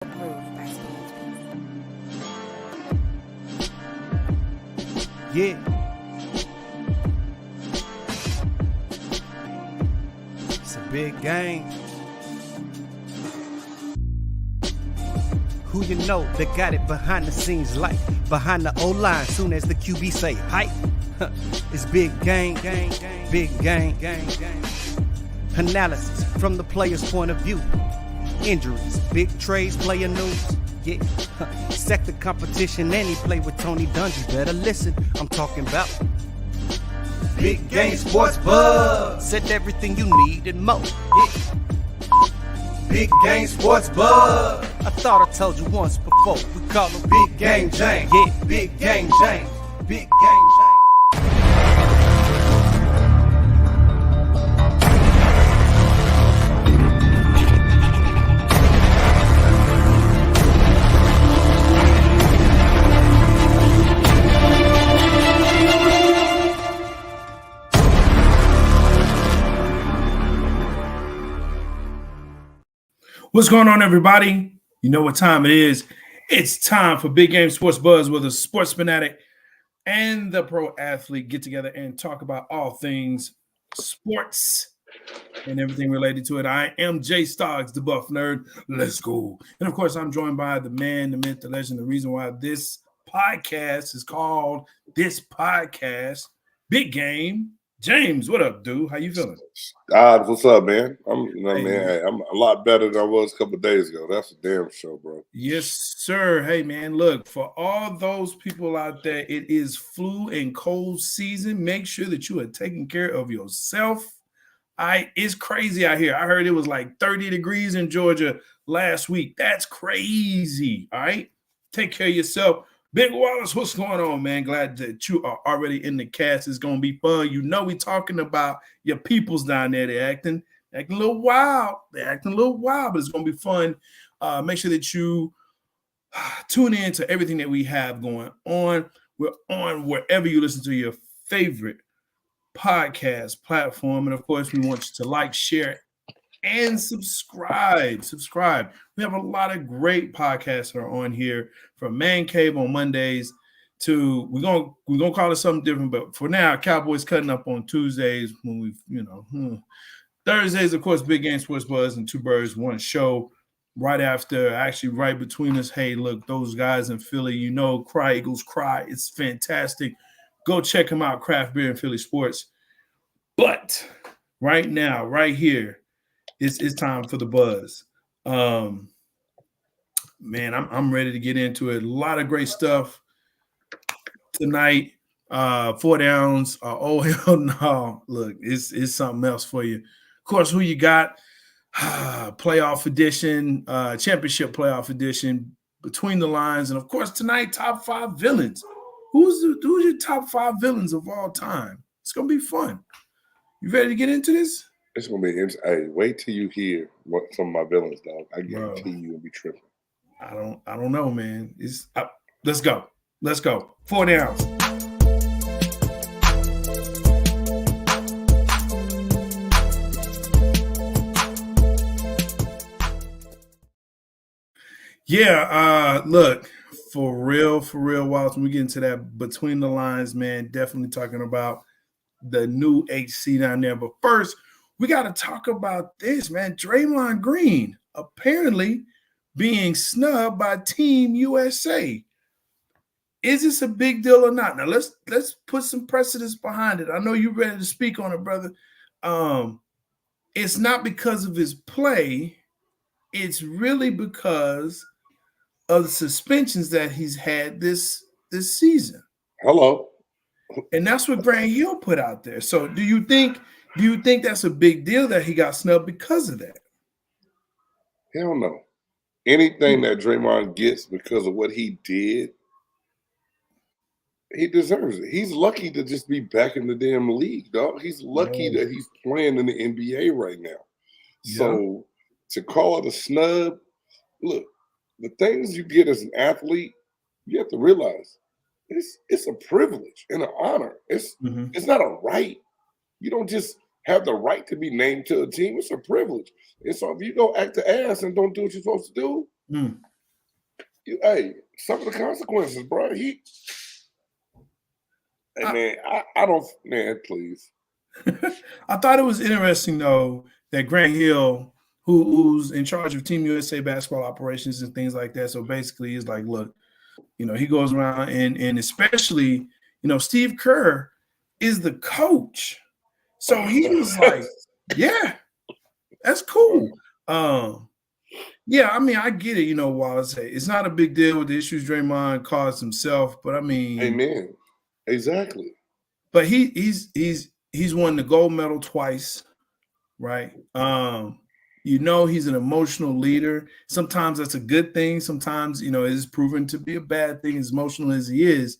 Yeah. It's a big game. Who you know that got it behind the scenes like behind the O-line soon as the QB say hype? It's big game, big game. Analysis from the player's point of view. Injuries, big trades, player news. Yeah, sector competition, and he play with Tony Dungy. Better listen, I'm talking about Big Game Sports Buzz. Said everything you need and more. Yeah. Big Game Sports Buzz. I thought I told you once before. We call him Big Game James. Yeah, Big Game James. Big Game James. What's going on, everybody? You know what time it is. It's time for Big Game Sports Buzz, where the sports fanatic and the pro athlete get together and talk about all things sports and everything related to it. I am Jay Stoggs, the Buff Nerd. Let's go. And of course, I'm joined by the man, the myth, the legend, the reason why this podcast is called Big Game James. What up, dude? How you feeling? What's up, man? I'm a lot better than I was a couple of days ago. That's a damn show, bro. Yes, sir. Hey, man, look, for all those people out there, it is flu and cold season. Make sure that you are taking care of yourself. It's crazy out here. I heard it was like 30 degrees in Georgia last week. That's crazy. All right. Take care of yourself. Big Wallace, what's going on, man? Glad that you are already in the cast. It's going to be fun. You know, we're talking about your peoples down there. They're acting a little wild. But it's going to be fun. Make sure that you tune in to everything that we have going on. We're on wherever you listen to your favorite podcast platform. And, of course, we want you to like, share, and subscribe. We have a lot of great podcasts that are on here, from Man Cave on Mondays to we're gonna call it something different, but for now, Cowboys Cutting Up on Tuesdays. When we Thursdays, of course, Big Game Sports Buzz and Two Birds One Show. Right after, actually right between us. Hey, look, those guys in Philly, Cry Eagles Cry. It's fantastic. Go check them out, Craft Beer and Philly Sports. But right now, right here, it's time for the buzz. Man, I'm ready to get into it. A lot of great stuff tonight. 4 downs. Oh, hell no. Look, it's something else for you. Of course, who you got? Playoff edition, championship playoff edition, Between the Lines. And, of course, tonight, top 5 villains. Who's your top 5 villains of all time? It's going to be fun. You ready to get into this? It's gonna be interesting. Hey, wait till you hear what some of my villains, dog. I guarantee you will be tripping. I don't know, man. Let's go. 4 downs. Yeah, look, for real, Wallace, when we get into that Between the Lines, man, definitely talking about the new HC down there. But first, we got to talk about this, man. Draymond Green apparently being snubbed by Team USA. Is this a big deal or not? Now, let's put some precedence behind it. I know you're ready to speak on it, brother. It's not because of his play. It's really because of the suspensions that he's had this season. Hello. And that's what Grant Hill put out there. So do you think that's a big deal that he got snubbed because of that? Hell no. Anything that Draymond gets because of what he did, he deserves it. He's lucky to just be back in the damn league, dog. He's lucky that he's playing in the NBA right now. Yeah. So to call it a snub, look, the things you get as an athlete, you have to realize it's a privilege and an honor. It's not a right. You don't just have the right to be named to a team. It's a privilege. And so if you go act the ass and don't do what you're supposed to do, Hey, some of the consequences, bro. Hey, man, I don't, man, please. I thought it was interesting, though, that Grant Hill, who's in charge of Team USA basketball operations and things like that, so basically he's like, look, he goes around and especially, Steve Kerr is the coach. So he was like, yeah, that's cool. Yeah, I mean, I get it, Wallace. It's not a big deal with the issues Draymond caused himself, but I mean, amen. Exactly. But he's won the gold medal twice, right? He's an emotional leader. Sometimes that's a good thing. Sometimes, it is proven to be a bad thing, as emotional as he is.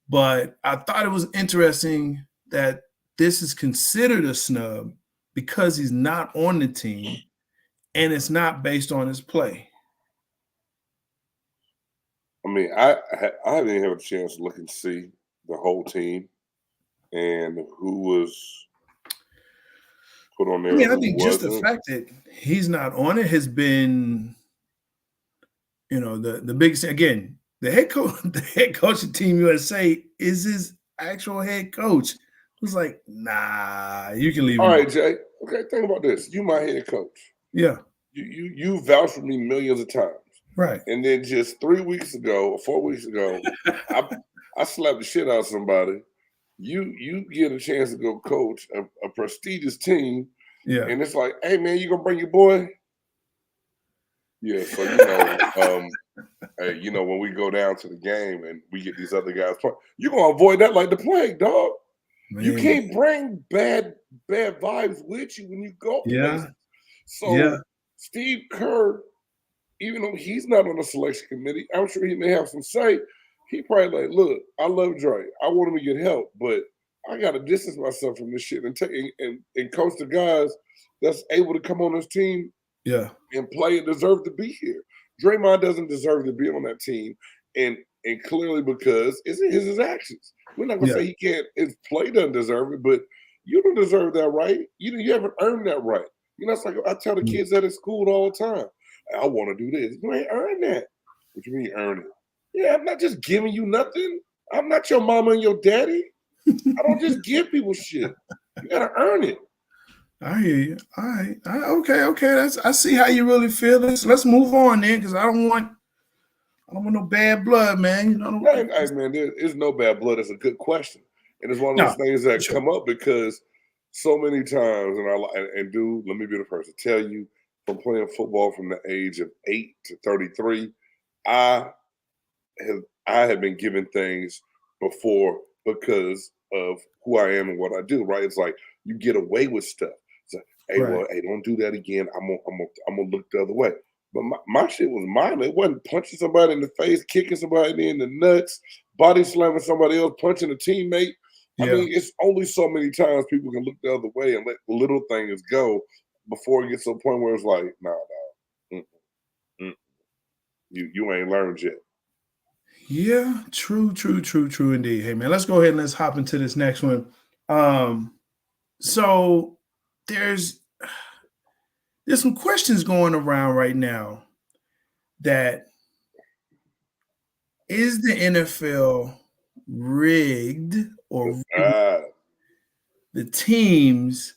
But I thought it was interesting that this is considered a snub because he's not on the team and it's not based on his play. I mean, I haven't even had a chance to look and see the whole team and who was put on there. I mean, I think just the fact that he's not on it has been, the biggest. Again, the head coach of Team USA is his actual head coach. Who's like, nah, you can leave. All right, Jay. Okay, think about this. You my head coach. Yeah. You vouched for me millions of times. Right. And then just 3 weeks ago or 4 weeks ago, I slapped the shit out of somebody. You get a chance to go coach a prestigious team. Yeah. And it's like, hey man, you gonna bring your boy? Yeah, so hey, when we go down to the game and we get these other guys, you're gonna avoid that like the plague, dog. Man. You can't bring bad vibes with you when you go. Yeah. Places. So Steve Kerr, even though he's not on the selection committee, I'm sure he may have some say. He probably like, look, I love Dre. I want him to get help, but I got to distance myself from this shit and coach the guys that's able to come on this team and play and deserve to be here. Draymond doesn't deserve to be on that team, and clearly because it's his actions. We're not going to say he can't, his play doesn't deserve it, but you don't deserve that right. You haven't earned that right. It's like I tell the kids that at school all the time. I want to do this. You ain't earned that. What you mean earn it? Yeah, I'm not just giving you nothing. I'm not your mama and your daddy. I don't just give people shit. You gotta earn it. I hear you. All right. Okay. I see how you really feel. Let's move on then, because I don't want no bad blood, man. Hey, man, there's no bad blood. It's a good question, and it's one of those things that come up because so many times, and dude, let me be the first to tell you, from playing football from the age of 8 to 33, I have been given things before because of who I am and what I do. Right? It's like you get away with stuff. It's like, hey, don't do that again. I'm gonna look the other way. But my shit was mine. It wasn't punching somebody in the face, kicking somebody in the nuts, body slamming somebody else, punching a teammate. I mean, it's only so many times people can look the other way and let little things go before it gets to a point where it's like, nah. You ain't learned yet. Yeah, true indeed. Hey man, let's go ahead and let's hop into this next one. So there's some questions going around right now that is the NFL rigged or the teams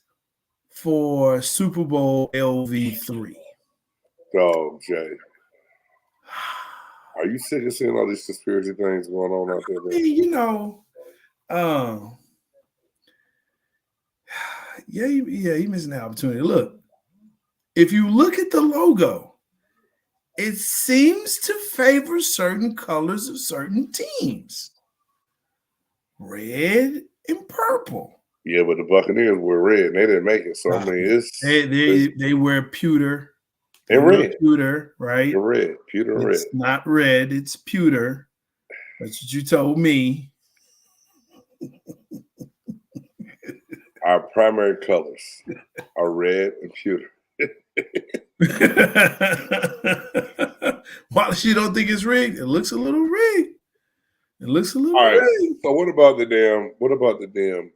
for Super Bowl LV3? Oh, Jay. Are you sick of seeing all these conspiracy things going on out there? Man? You're missing the opportunity. Look, if you look at the logo, it seems to favor certain colors of certain teams. Red and purple. Yeah, but the Buccaneers were red and they didn't make it. So I mean, they wear pewter. And red. Pewter, right? Red. Pewter red. It's not red, it's pewter. That's what you told me. Our primary colors are red and pewter. Why you don't think it's rigged? It looks a little rigged. All right. rigged. So what about the damn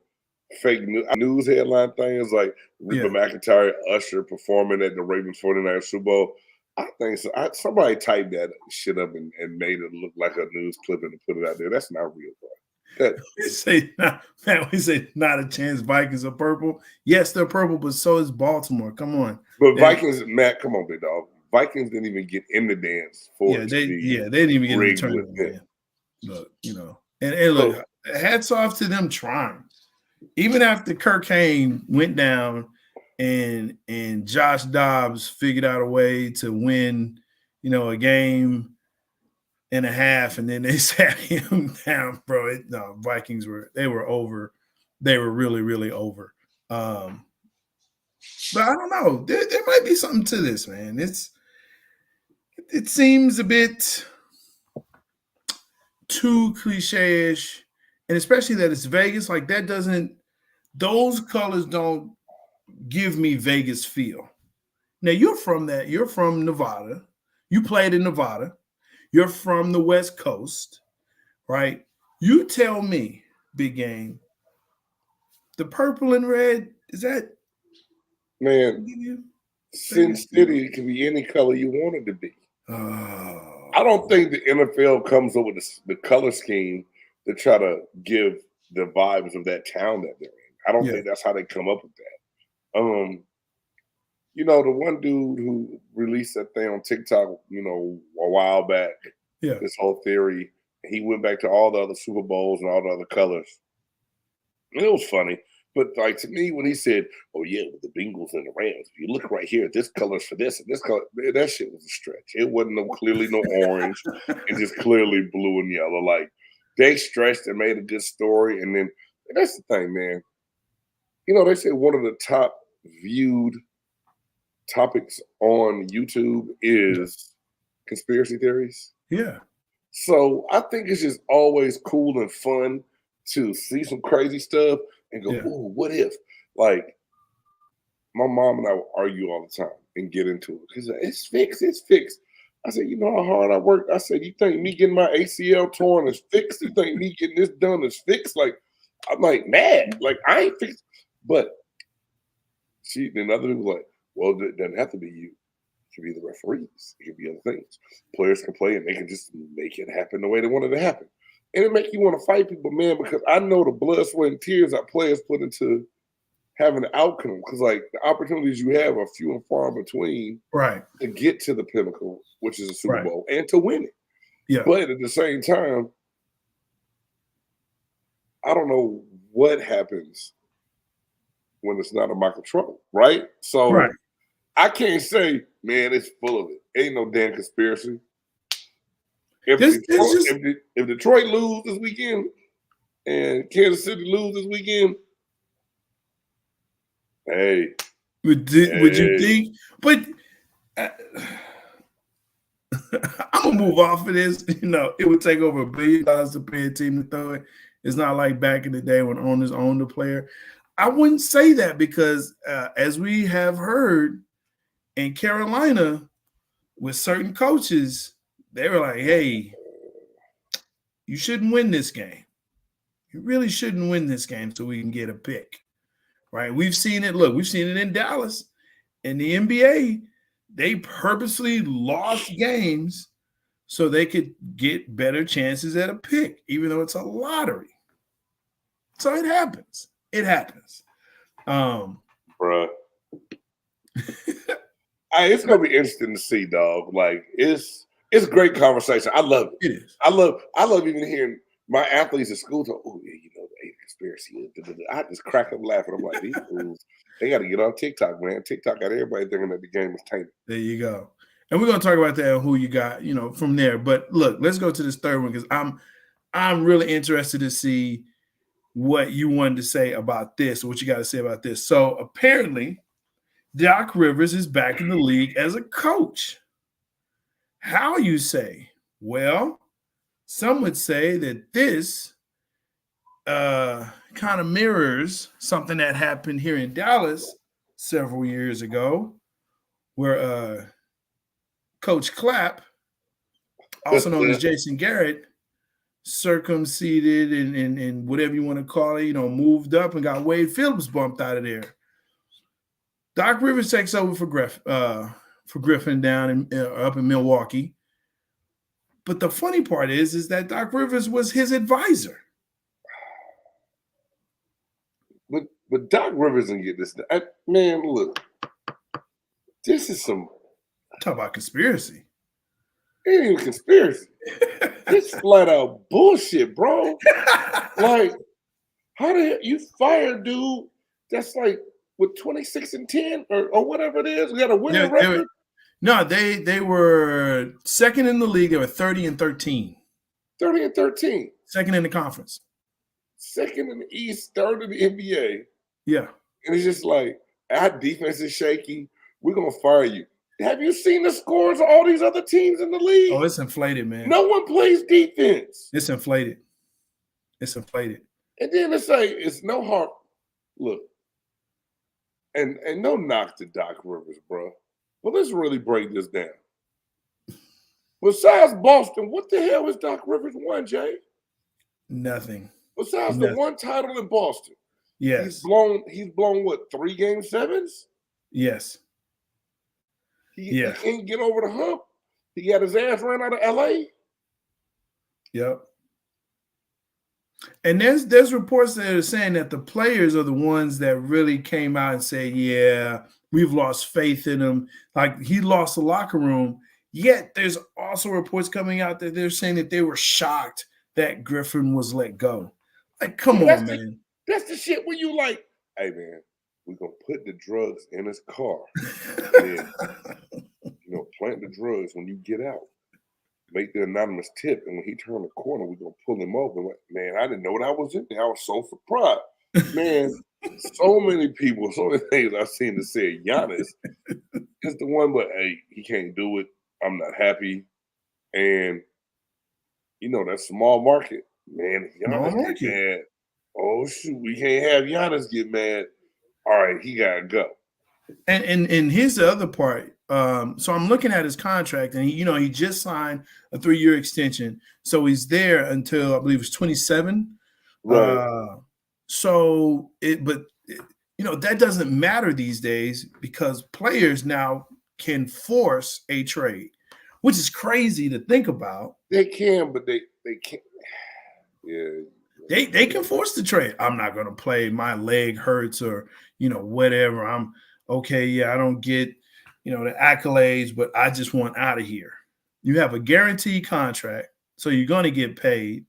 fake news headline things like Reba McEntire, Usher performing at the Ravens 49ers Super Bowl? I think so. Somebody typed that shit up and made it look like a news clip and put it out there. That's not real, bro. We say not a chance. Vikings are purple. Yes, they're purple, but so is Baltimore. Come on. But Vikings, Matt, come on, big dog. Vikings didn't even get in the dance for they didn't even get in the tournament. Look, and look, hats off to them trying. Even after Kirk Kane went down and Josh Dobbs figured out a way to win, a game and a half, and then they sat him down, bro. Vikings were over. They were really, really over. But I don't know. There might be something to this, man. It seems a bit too cliche-ish, and especially that it's Vegas. Like those colors don't give me Vegas feel. Now you're from that. You're from Nevada. You played in Nevada. You're from the West Coast, right? You tell me, big game, the purple and red, is that? Man, Sin City can be any color you want it to be. I don't think the NFL comes up with the color scheme to try to give the vibes of that town that they're in. I don't think that's how they come up with that. The one dude who released that thing on TikTok, a while back, this whole theory, he went back to all the other Super Bowls and all the other colors. And it was funny. But like to me, when he said, "Oh yeah, with the Bengals and the Rams, if you look right here, this color's for this and this color," man, that shit was a stretch. It wasn't clearly no orange. It just clearly blue and yellow. Like they stretched and made a good story. And then that's the thing, man. They say one of the top viewed topics on YouTube is conspiracy theories. Yeah. So I think it's just always cool and fun to see some crazy stuff and go, "Ooh, what if?" Like my mom and I will argue all the time and get into it because it's fixed. It's fixed. I said, "You know how hard I worked?" I said, "You think me getting my ACL torn is fixed? You think me getting this done is fixed?" Like I'm like mad. Like I ain't fixed. But then other people like, "Well, it doesn't have to be you. It could be the referees. It could be other things. Players can play and they can just make it happen the way they want it to happen." And it make you want to fight people, man, because I know the blood, sweat, and tears that players put into having an outcome. Because, like, the opportunities you have are few and far between to get to the pinnacle, which is a Super Bowl, and to win it. Yeah. But at the same time, I don't know what happens when it's not a Michael Trump, right? So I can't say, man, it's full of it. Ain't no damn conspiracy. If Detroit lose this weekend and Kansas City lose this weekend, would you think? But I'm gonna move off of this. It would take over $1 billion to pay a team to throw it. It's not like back in the day when owners owned the player. I wouldn't say that because, as we have heard in Carolina, with certain coaches, they were like, "Hey, you shouldn't win this game. You really shouldn't win this game so we can get a pick." Right? We've seen it. Look, we've seen it in Dallas. In the NBA, they purposely lost games so they could get better chances at a pick, even though it's a lottery. So it happens. It happens. Bruh. It's gonna be interesting to see, dog. Like it's a great conversation. I love it. It is. I love even hearing my athletes at school talk, "Oh yeah, the conspiracy." I just crack up laughing. I'm like, these fools, they got to get on TikTok, man. TikTok got everybody thinking that the game is tainted. There you go. And we're gonna talk about that and who you got, from there. But look, let's go to this third one because I'm really interested to see what you wanted to say about this, or what you got to say about this. So apparently, Doc Rivers is back in the league as a coach. How you say? Well, some would say that this kind of mirrors something that happened here in Dallas several years ago, where Coach Clapp, also known as Jason Garrett, circumcised and whatever you want to call it, moved up and got Wade Phillips bumped out of there. Doc Rivers takes over for Griffin down up in Milwaukee. But the funny part is that Doc Rivers was his advisor. But Doc Rivers didn't get this. Man, look, this is some. Talk about conspiracy. It ain't even conspiracy. It's flat out bullshit, bro. Like, how the hell you fire a dude that's like with 26-10 or whatever it is? We got a winning record. They were second in the league. They were 30-13. 30-13. Second in the conference. Second in the East, third in the NBA. Yeah. And it's just like, our defense is shaky. We're going to fire you. Have you seen the scores of all these other teams in the league? Oh, it's inflated, man. No one plays defense. It's inflated. It's inflated. And then it's like, it's no harm. Look, and no knock to Doc Rivers, bro. But let's really break this down. Besides Boston, what the hell has Doc Rivers won, Jay? Nothing. Besides the one title in Boston. Yes. He's blown what, 3 game 7s? Yes. He can't get over the hump. He got his ass ran out of LA. Yep. And there's reports that are saying that the players are the ones that really came out and said, yeah, we've lost faith in him. Like, he lost the locker room. Yet there's also reports coming out that they're saying that they were shocked that Griffin was let go. Like, come on, man. That's the shit where you like, hey, man, we're going to put the drugs in his car. And, plant the drugs when you get out. Make the anonymous tip. And when he turned the corner, we're going to pull him over. Like, man, I didn't know that was in there. I was so surprised. Man, so many people, so many things I've seen to say Giannis is the one, but, hey, he can't do it. I'm not happy. And, that small market. Man, Giannis get mad. Oh, shoot, we can't have Giannis get mad. All right, he got to go. And here's the other part. So I'm looking at his contract, and he just signed a 3-year extension. So he's there until I believe it's 27. Right. That doesn't matter these days because players now can force a trade, which is crazy to think about. They can, but they can't. Yeah. They can force the trade. I'm not going to play. My leg hurts or, whatever. I'm okay. Yeah, I don't get, the accolades, but I just want out of here. You have a guaranteed contract, so you're going to get paid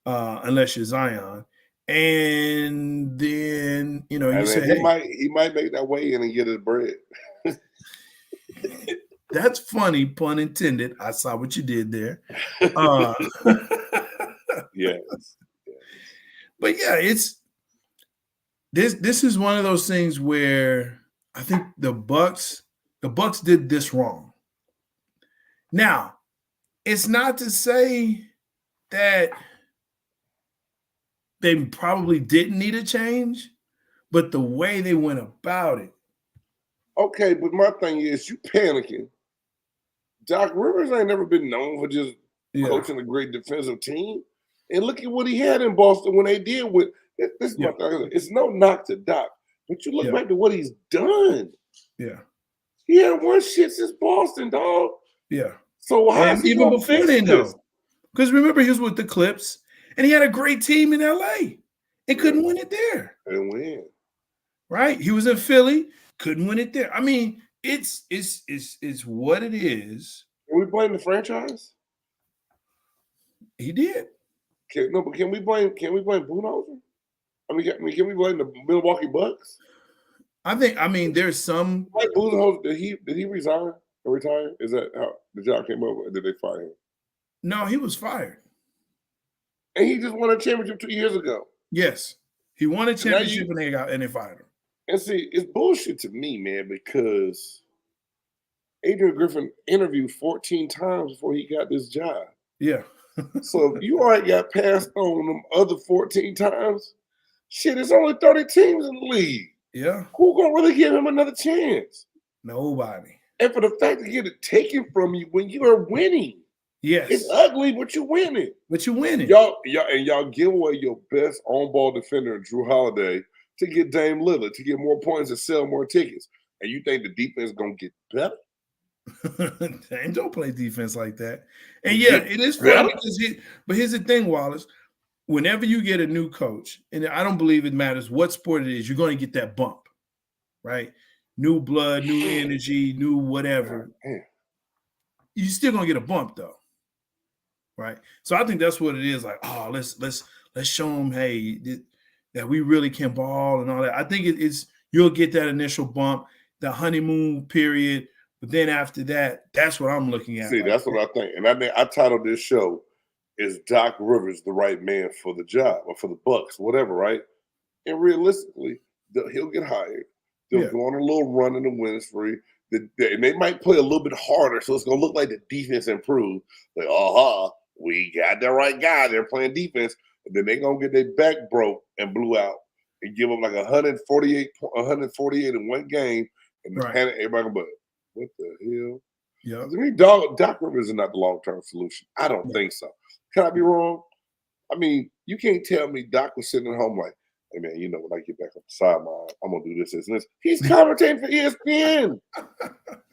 unless you're Zion. And then, you say, he might make that way in and get his bread. That's funny, pun intended. I saw what you did there. Yes. But yeah, it's this is one of those things where I think the Bucks did this wrong. Now, it's not to say that they probably didn't need a change, but the way they went about it. Okay, but my thing is you panicking. Doc Rivers ain't never been known for just coaching a great defensive team. And look at what he had in Boston when they did with this. My thing. It's no knock to Doc, but you look back to what he's done. Yeah. He hadn't won shit since Boston, dog. Yeah. So how even before then, though? Because remember, he was with the Clips, and he had a great team in LA and couldn't win it there. And win. Right? He was in Philly, couldn't win it there. I mean, it's what it is. Can we blame the franchise? He did. But can we blame Budenholzer? I mean, can we blame the Milwaukee Bucks? I mean, there's some. Like Budenholzer, did he resign or retire? Is that how the job came over? Or did they fire him? No, he was fired. And he just won a championship 2 years ago. Yes, he won a championship and they fired him. And see, it's bullshit to me, man, because Adrian Griffin interviewed 14 times before he got this job. Yeah. So if you already got passed on them other 14 times, shit, it's only 30 teams in the league. Yeah. Who gonna really give him another chance? Nobody. And for the fact to get it taken from you when you are winning. Yes. It's ugly, but you're winning. Y'all give away your best on-ball defender, Drew Holiday, to get Dame Lillard, to get more points and sell more tickets. And you think the defense is gonna get better? James don't play defense like that. And yeah, it is fun because but here's the thing, Wallace. Whenever you get a new coach, and I don't believe it matters what sport it is, you're going to get that bump, right? New blood, new energy, new whatever. You're still going to get a bump though, right? So I think that's what it is. Like, oh, let's show them, hey, that we really can ball and all that. I think it's you'll get that initial bump, the honeymoon period, but then after that, that's what I'm looking at. See, that's what I think, and I titled this show, "Is Doc Rivers the right man for the job or for the Bucks, whatever?" Right? And realistically, he'll get hired. They'll go on a little run in the win spree. And they might play a little bit harder, so it's going to look like the defense improved. Like, we got the right guy. They're playing defense. And then they're going to get their back broke and blew out and give them like 148 in one game. And the panic, everybody going to be like, what the hell? Yeah. I mean, Doc Rivers is not the long-term solution. I don't think so. Can I be wrong? I mean, you can't tell me Doc was sitting at home like, hey, man, when I get back up the sideline, I'm going to do this, and this. He's commentating for ESPN.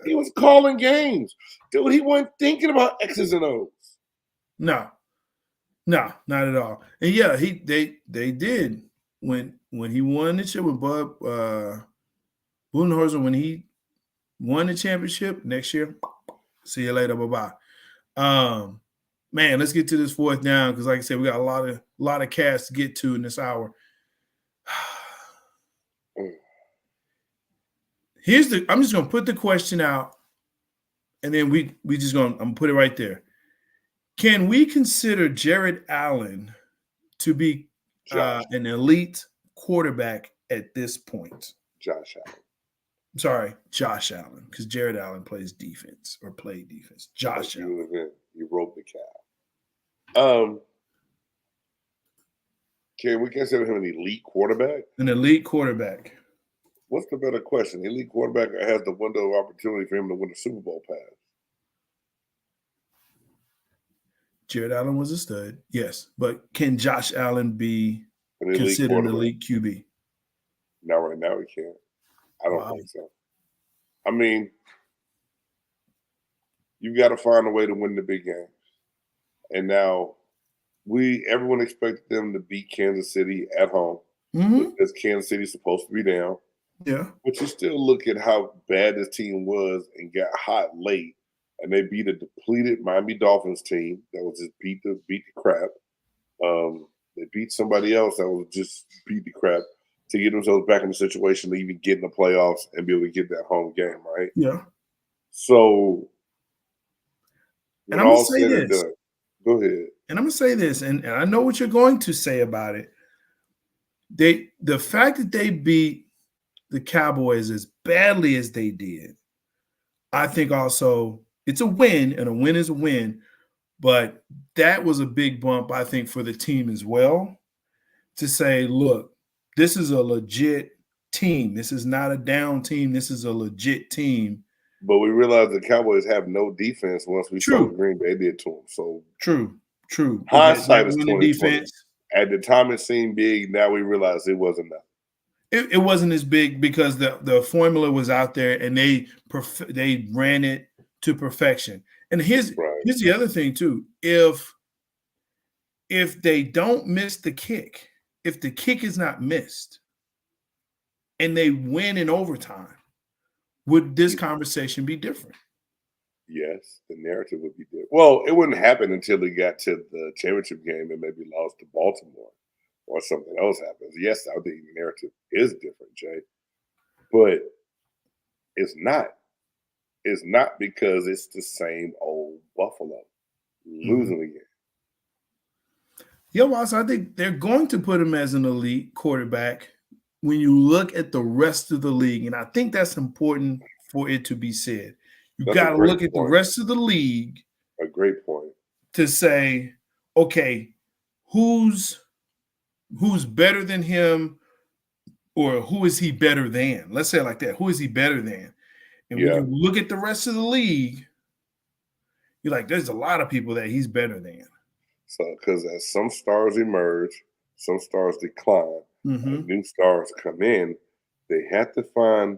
He was calling games. Dude, he wasn't thinking about X's and O's. No, not at all. And yeah, they did when he won the chip with Bud Budenholzer, when he won the championship next year. See you later. Bye-bye. Man, let's get to this fourth down because, like I said, we got a lot of cash to get to in this hour. I'm just gonna put the question out, and then I'm gonna put it right there. Can we consider Jared Allen to be an elite quarterback at this point? Josh Allen. Sorry, Josh Allen, because Jared Allen plays defense or played defense. Josh Allen. You wrote the cap. Can we consider him an elite quarterback? An elite quarterback. What's the better question? Elite quarterback has the window of opportunity for him to win a Super Bowl pass. Jared Allen was a stud, yes. But can Josh Allen be considered an elite QB? No, right now he can't. I don't think so. I mean, you got to find a way to win the big games. And now everyone expected them to beat Kansas City at home because Kansas City's supposed to be down. Yeah. But you still look at how bad this team was and got hot late, and they beat a depleted Miami Dolphins team that was just beat the crap. They beat somebody else that was just beat the crap to get themselves back in the situation to even get in the playoffs and be able to get that home game, right? Yeah. So, and I'm going to say this. Go ahead. And I'm going to say this, and I know what you're going to say about it. The fact that they beat the Cowboys as badly as they did, I think also it's a win, and a win is a win, but that was a big bump, I think, for the team as well to say, look, this is a legit team. This is not a down team. This is a legit team. But we realized the Cowboys have no defense once we saw what Green Bay did to them. So true. Hindsight is 2020. At the time it seemed big. Now we realize it wasn't that. It wasn't as big because the formula was out there and they ran it to perfection. And here's the other thing too. If they don't miss the kick, if the kick is not missed, and they win in overtime, would this conversation be different? Yes, the narrative would be different. Well, it wouldn't happen until they got to the championship game and maybe lost to Baltimore or something else happens. Yes, I think the narrative is different, Jay. But it's not. It's not because it's the same old Buffalo losing again. Yeah, Watts, I think they're going to put him as an elite quarterback when you look at the rest of the league. And I think that's important for it to be said. You got to look at the rest of the league. A great point. To say, okay, who's better than him, or who is he better than? Let's say it like that. Who is he better than? And when you look at the rest of the league, you're like, there's a lot of people that he's better than. So, because as some stars emerge, some stars decline, and new stars come in, they have to find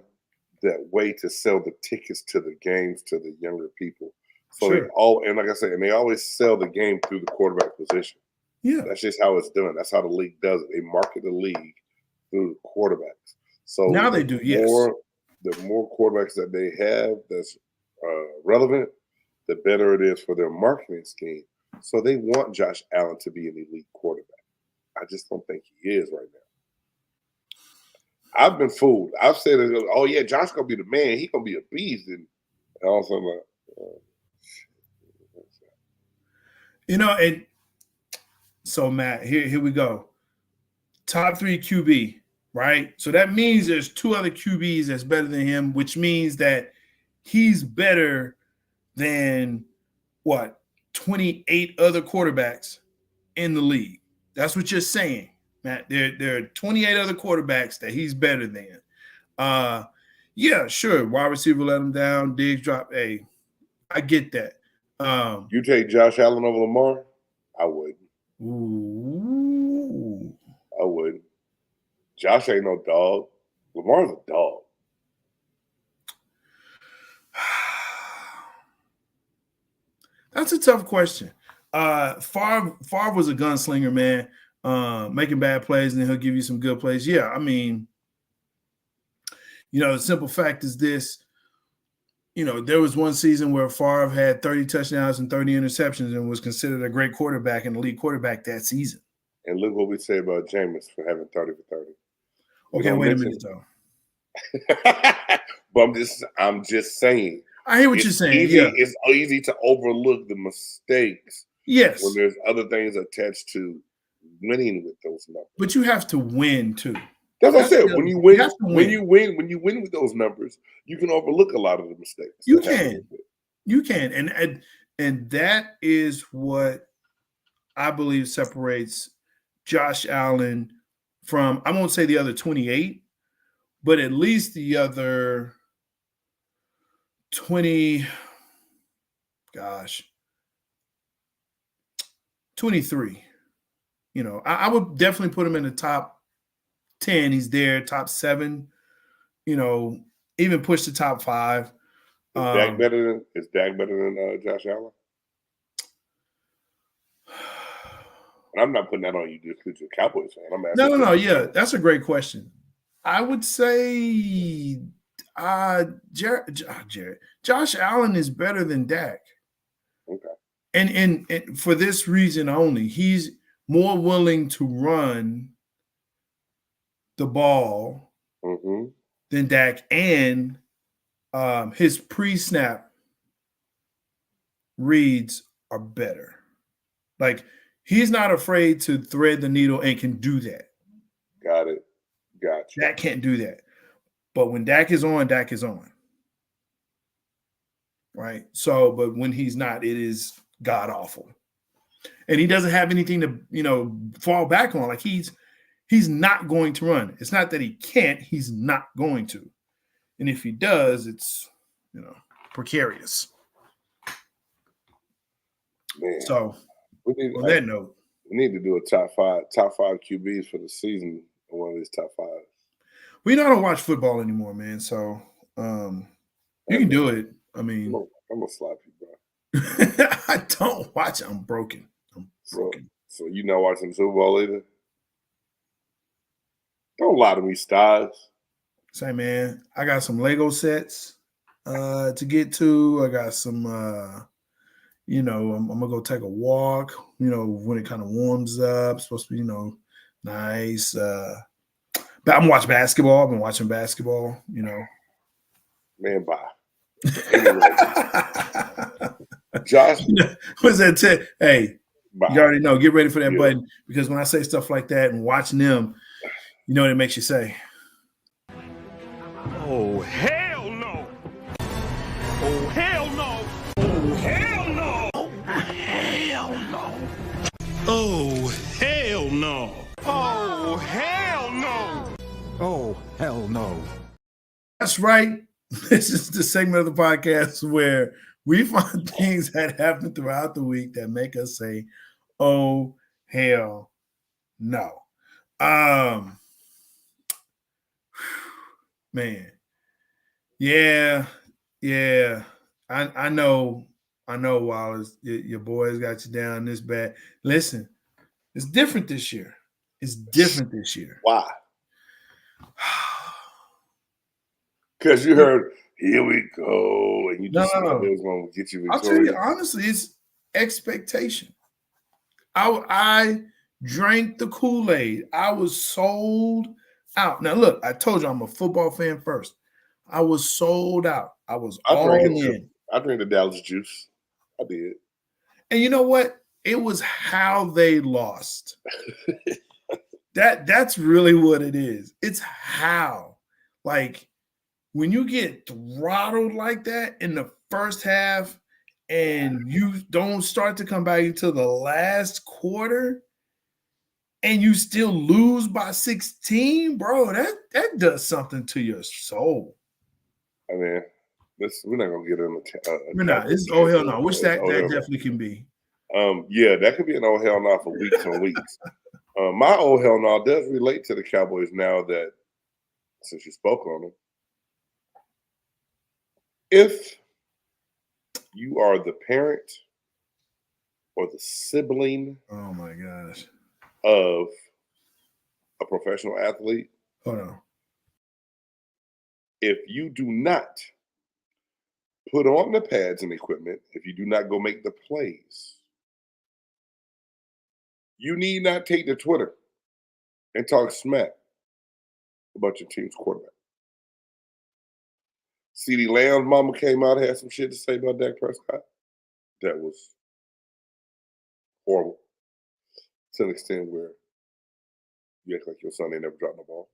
that way to sell the tickets to the games to the younger people. So Sure. they all, and like I said, and they always sell the game through the quarterback position. Yeah. That's just how it's done. That's how the league does it. They market the league through the quarterbacks. So Now they do, yes. The more quarterbacks that they have that's relevant, the better it is for their marketing scheme. So they want Josh Allen to be an elite quarterback. I just don't think he is right now. I've been fooled. I've said, "Oh yeah, Josh gonna be the man. He gonna be a beast." And also, I'm like, and so Matt, here we go. Top 3 QB, right? So that means there's 2 other QBs that's better than him, which means that he's better than 28 other quarterbacks in the league. That's what you're saying, Matt. There are 28 other quarterbacks that he's better than. Yeah, sure. Wide receiver let him down. Diggs drop. Hey, I get that. you take Josh Allen over Lamar? I wouldn't. Ooh. I wouldn't. Josh ain't no dog. Lamar's a dog. That's a tough question. Favre was a gunslinger, man, making bad plays, and then he'll give you some good plays. Yeah, I mean, the simple fact is this. There was one season where Favre had 30 touchdowns and 30 interceptions and was considered a great quarterback and elite quarterback that season. And look what we say about Jameis for having 30 for 30. Okay, wait a minute, though. But I'm just saying. I hear what you're saying. Easy, yeah. It's easy to overlook the mistakes. Yes. When there's other things attached to winning with those numbers. But you have to win too. That's what I said. When you win with those numbers, you can overlook a lot of the mistakes. You can. And that is what I believe separates Josh Allen from, I won't say the other 28, but at least the other 23. I would definitely put him in the top 10. He's there, top 7, even push the top 5. Is Dak better than Josh Allen? And I'm not putting that on you just because you're a Cowboys fan. I'm asking. No. Yeah, that's a great question. I would say Josh Allen is better than Dak. Okay. And for this reason only, he's more willing to run the ball than Dak, and his pre-snap reads are better. Like, he's not afraid to thread the needle and can do that. Got it. Gotcha. Dak can't do that. But when Dak is on, Dak is on. Right? So, but when he's not, it is god-awful. And he doesn't have anything to, fall back on. Like, he's not going to run. It's not that he can't. He's not going to. And if he does, it's, precarious. Man. So, on that note, we need to do a top five QBs for the season on one of these top 5. We don't watch football anymore, man. So, you can do it. I mean, I'm gonna slap you, bro. I don't watch it. I'm broken. So you not watching Super Bowl either? Don't lie to me, Styles. Say, man, I got some Lego sets to get to. I got some, I'm gonna go take a walk. When it kind of warms up, it's supposed to be, nice. But I'm watching basketball. I've been watching basketball. Man, bye. Anyway, Josh, what's that? Hey, bye. You already know. Get ready for that button, because when I say stuff like that and watching them, you know what it makes you say. Oh, hell no. Oh, hell no. Oh, hell no. Oh, hell no. Oh, hell no. Oh, hell no. Oh, hell no. That's right. This is the segment of the podcast where we find things that happen throughout the week that make us say, oh, hell no. Man, Yeah. I know, Wallace, your boys got you down this bad. Listen, it's different this year. Why? Because you heard, here we go, and you just thought it was going to get you victorious. I'll tell you, honestly, it's expectation. I drank the Kool-Aid. I was sold out. Now, look, I told you I'm a football fan first. I was sold out. I was all in. I drank the Dallas juice. I did. And you know what? It was how they lost. That's really what it is. It's how. Like, when you get throttled like that in the first half and you don't start to come back until the last quarter and you still lose by 16, bro, that does something to your soul. I mean, we're not going to get in we're not. It's oh hell no. I wish that definitely can be. Yeah, that could be an oh hell no for weeks and weeks. My oh hell no does relate to the Cowboys now that, since you spoke on them. If you are the parent or the sibling, oh my gosh, of a professional athlete, hold on. If you do not put on the pads and equipment, if you do not go make the plays, you need not take to Twitter and talk smack about your team's quarterback. CeeDee Lamb's mama came out and had some shit to say about Dak Prescott. That was horrible to an extent where you act like your son ain't never dropped the ball.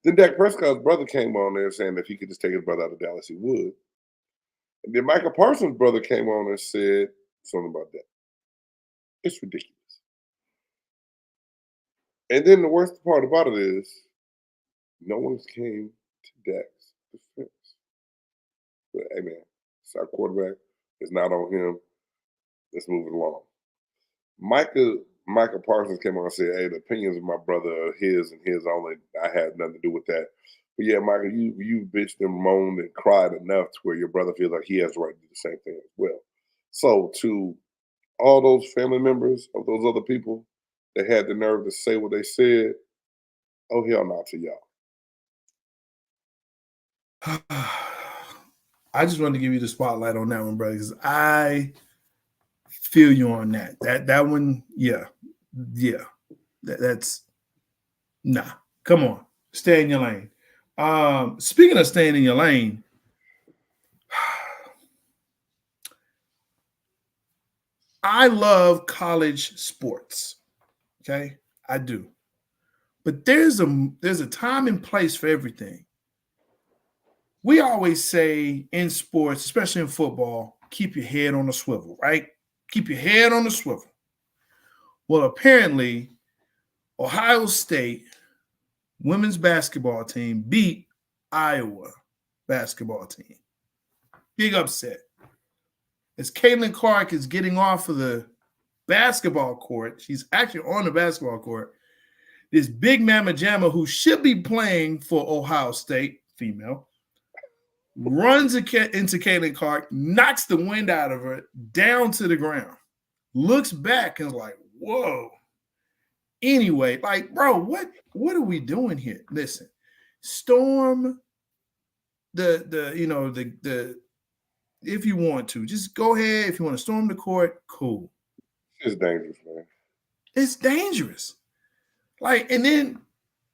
Then Dak Prescott's brother came on there saying that if he could just take his brother out of Dallas, he would. And then Michael Parsons' brother came on and said something about that. It's ridiculous. And then the worst part about it is no one's came to Dak's defense. But, hey, man, it's our quarterback. It's not on him. Let's move it along. Michael Parsons came on and said, hey, the opinions of my brother are his and his only. I had nothing to do with that. But, yeah, Michael, you bitched and moaned and cried enough to where your brother feels like he has the right to do the same thing as well. So to all those family members of those other people that had the nerve to say what they said, oh, hell no to y'all. I just wanted to give you the spotlight on that one, brother, because I feel you on that. That one, yeah. That's nah. Come on, stay in your lane. Speaking of staying in your lane, I love college sports. Okay, I do, but there's a time and place for everything. We always say in sports, especially in football, keep your head on the swivel, right? Keep your head on the swivel. Well, apparently, Ohio State women's basketball team beat Iowa basketball team. Big upset. As Caitlin Clark is getting off of the basketball court, she's actually on the basketball court, this big mama jamma who should be playing for Ohio State, female, runs into Caitlin Clark, knocks the wind out of her, down to the ground, looks back and is like, whoa. Anyway, like, bro, what are we doing here? Listen, storm the if you want to, just go ahead. If you want to storm the court, cool. It's dangerous, man. It's dangerous. Like, and then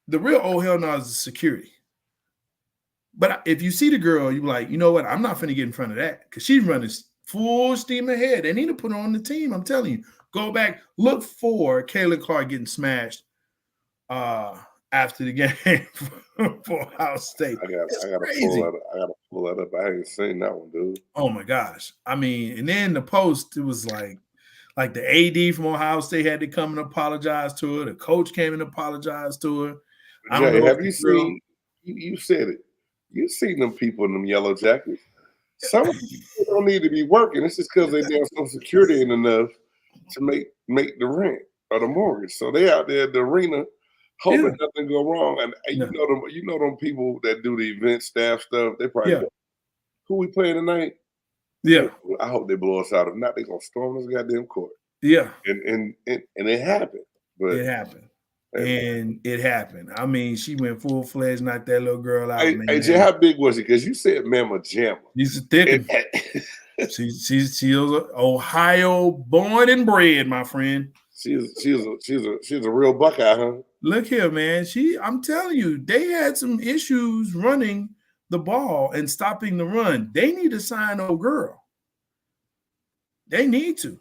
the real oh hell no is the security. But if you see the girl, you're like, you know what? I'm not finna get in front of that because she's running full steam ahead. They need to put her on the team. I'm telling you. Go back, look for Caitlin Clark getting smashed after the game for Ohio State. I gotta pull that up. I ain't seen that one, dude. Oh my gosh. I mean, and then the post, it was like the AD from Ohio State had to come and apologize to her. The coach came and apologized to her. Jay, have you seen? You said it. You've seen them people in them yellow jackets. Some people don't need to be working. It's just because they have some security in enough to make the rent or the mortgage. So they out there at the arena hoping nothing go wrong. And you know them people that do the event staff stuff. They probably who we playing tonight? Yeah. I hope they blow us out. If not, they're gonna storm this goddamn court. Yeah. And it happened. But it happened. And it happened. I mean, she went full-fledged, knocked that little girl out. Hey, Jay, how big was she? Because you said Mama Jamma. She's a thick one. She's Ohio born and bred, my friend. She's a real Buckeye, huh? Look here, man. I'm telling you, they had some issues running the ball and stopping the run. They need to sign old girl. They need to.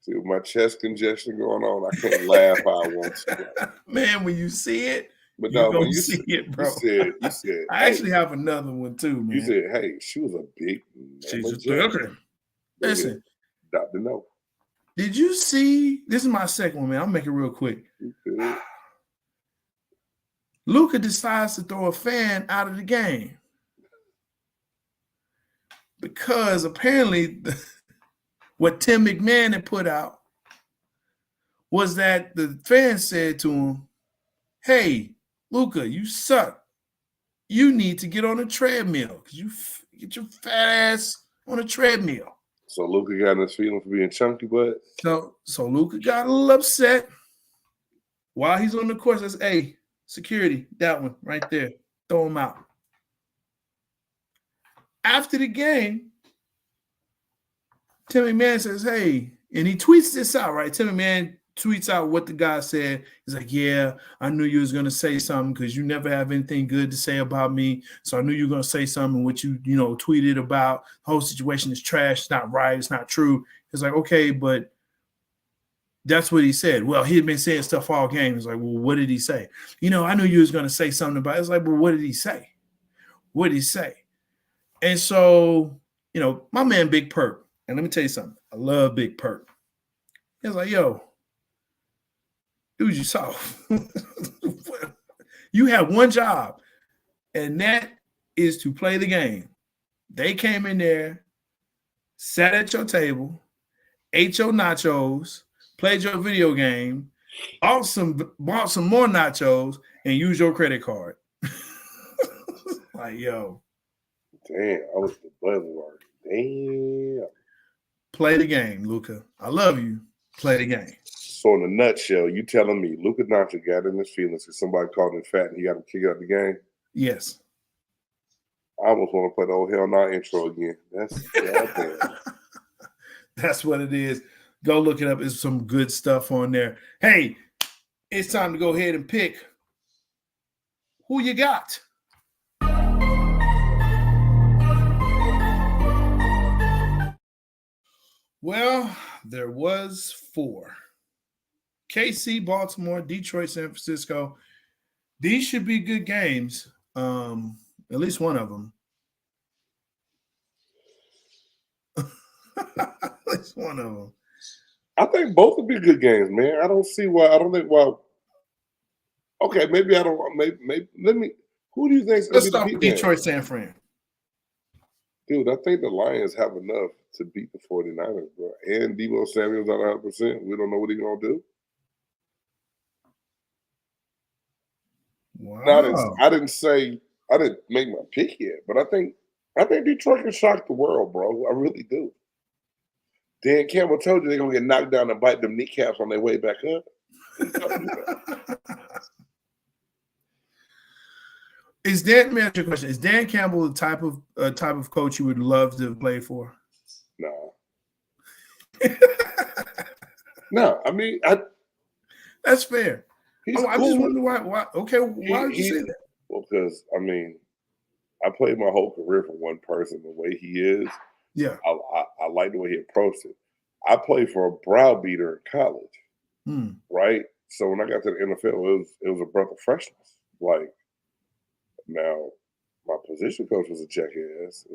See, with my chest congestion going on, I can't laugh how I want to. Man, when you see it, but no, when you see it, bro. You said I actually have another one too, man. You said, hey, she was a big She's a thicker. Listen. Dr. No. Did you see? This is my second one, man. I'll make it real quick. Luka decides to throw a fan out of the game because apparently what Tim McMahon had put out was that the fan said to him, hey, Luka, you suck. You need to get on a treadmill because you get your fat ass on a treadmill. So Luka got in his feeling for being chunky, but so Luka got a little upset while he's on the court. Says, hey, security, that one right there, throw him out. After the game, Tim McMahon says, hey, and he tweets this out, right? Tim McMahon tweets out what the guy said. He's like, yeah, I knew you was going to say something because you never have anything good to say about me. So I knew you were going to say something what you tweeted about. The whole situation is trash. It's not right. It's not true. It's like, okay, but that's what he said. Well, he had been saying stuff all game. It's like, well, what did he say? I knew you was going to say something about it. It's like, well, what did he say? What did he say? And so, my man, Big Perk, and let me tell you something. I love Big Perk. He was like, yo, dude, you soft. You have one job, and that is to play the game. They came in there, sat at your table, ate your nachos, played your video game, bought some more nachos, and used your credit card. Like, yo. Damn, I was the buzzword. Damn. Play the game, Luka. I love you. Play the game. So in a nutshell, you telling me Luka Doncic got in his feelings because somebody called him fat and he got him kicked out the game? Yes. I almost want to play the old Hell Nah intro again. That's what it is. Go look it up. There's some good stuff on there. Hey, it's time to go ahead and pick who you got. Well, there was 4. KC, Baltimore, Detroit, San Francisco. These should be good games. At least one of them. At least one of them. I think both would be good games, man. I don't think why. Okay, maybe I don't. Maybe let me. Who do you think? Let's start with Detroit, San Fran. Dude, I think the Lions have enough to beat the 49ers, bro. And Deebo Samuel's not 100%. We don't know what he's gonna do. Wow. I didn't make my pick yet, but I think Detroit can shock the world, bro. I really do. Dan Campbell told you they're gonna get knocked down and bite them kneecaps on their way back up. Let me ask you a question. Is Dan Campbell the type of coach you would love to play for? No. No, I mean, that's fair. I cool. just wonder why. Okay, why would you say that? Well, because I mean, I played my whole career for one person. The way he is, yeah, I like the way he approached it. I played for a browbeater in college, right? So when I got to the NFL, it was a breath of freshness. Like, now, my position coach was a jackass.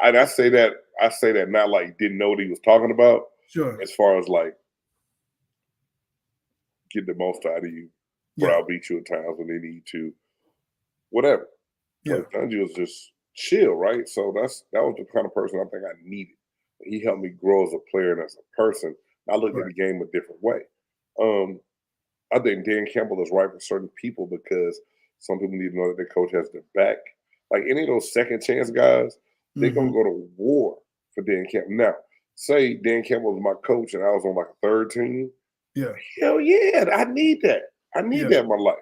I say that not like didn't know what he was talking about. Sure. As far as like get the most out of you, browbeat you at times when they need to, whatever. Yeah. Like Dungy was just chill, right? So that was the kind of person I think I needed. He helped me grow as a player and as a person. I looked at the game a different way. I think Dan Campbell is right for certain people because some people need to know that their coach has their back. Like any of those second chance guys, they're going to go to war for Dan Campbell. Now, say Dan Campbell was my coach and I was on like a third team. Yeah. Hell yeah, I need that. I need that in my life.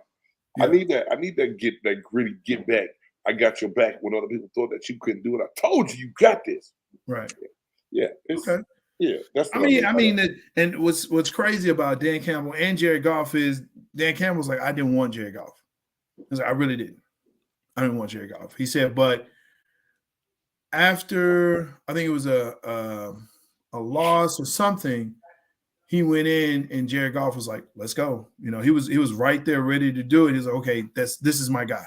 Yeah. I need that gritty get back. I got your back when other people thought that you couldn't do it. I told you got this. Right. Yeah. Okay. Yeah. That's what I mean, and what's crazy about Dan Campbell and Jared Goff is Dan Campbell's like, I didn't want Jared Goff. I was like, I really didn't. I didn't want Jared Goff. He said, but after I think it was a loss or something, he went in and Jared Goff was like, let's go. You know, he was right there ready to do it. He's like, okay, this is my guy.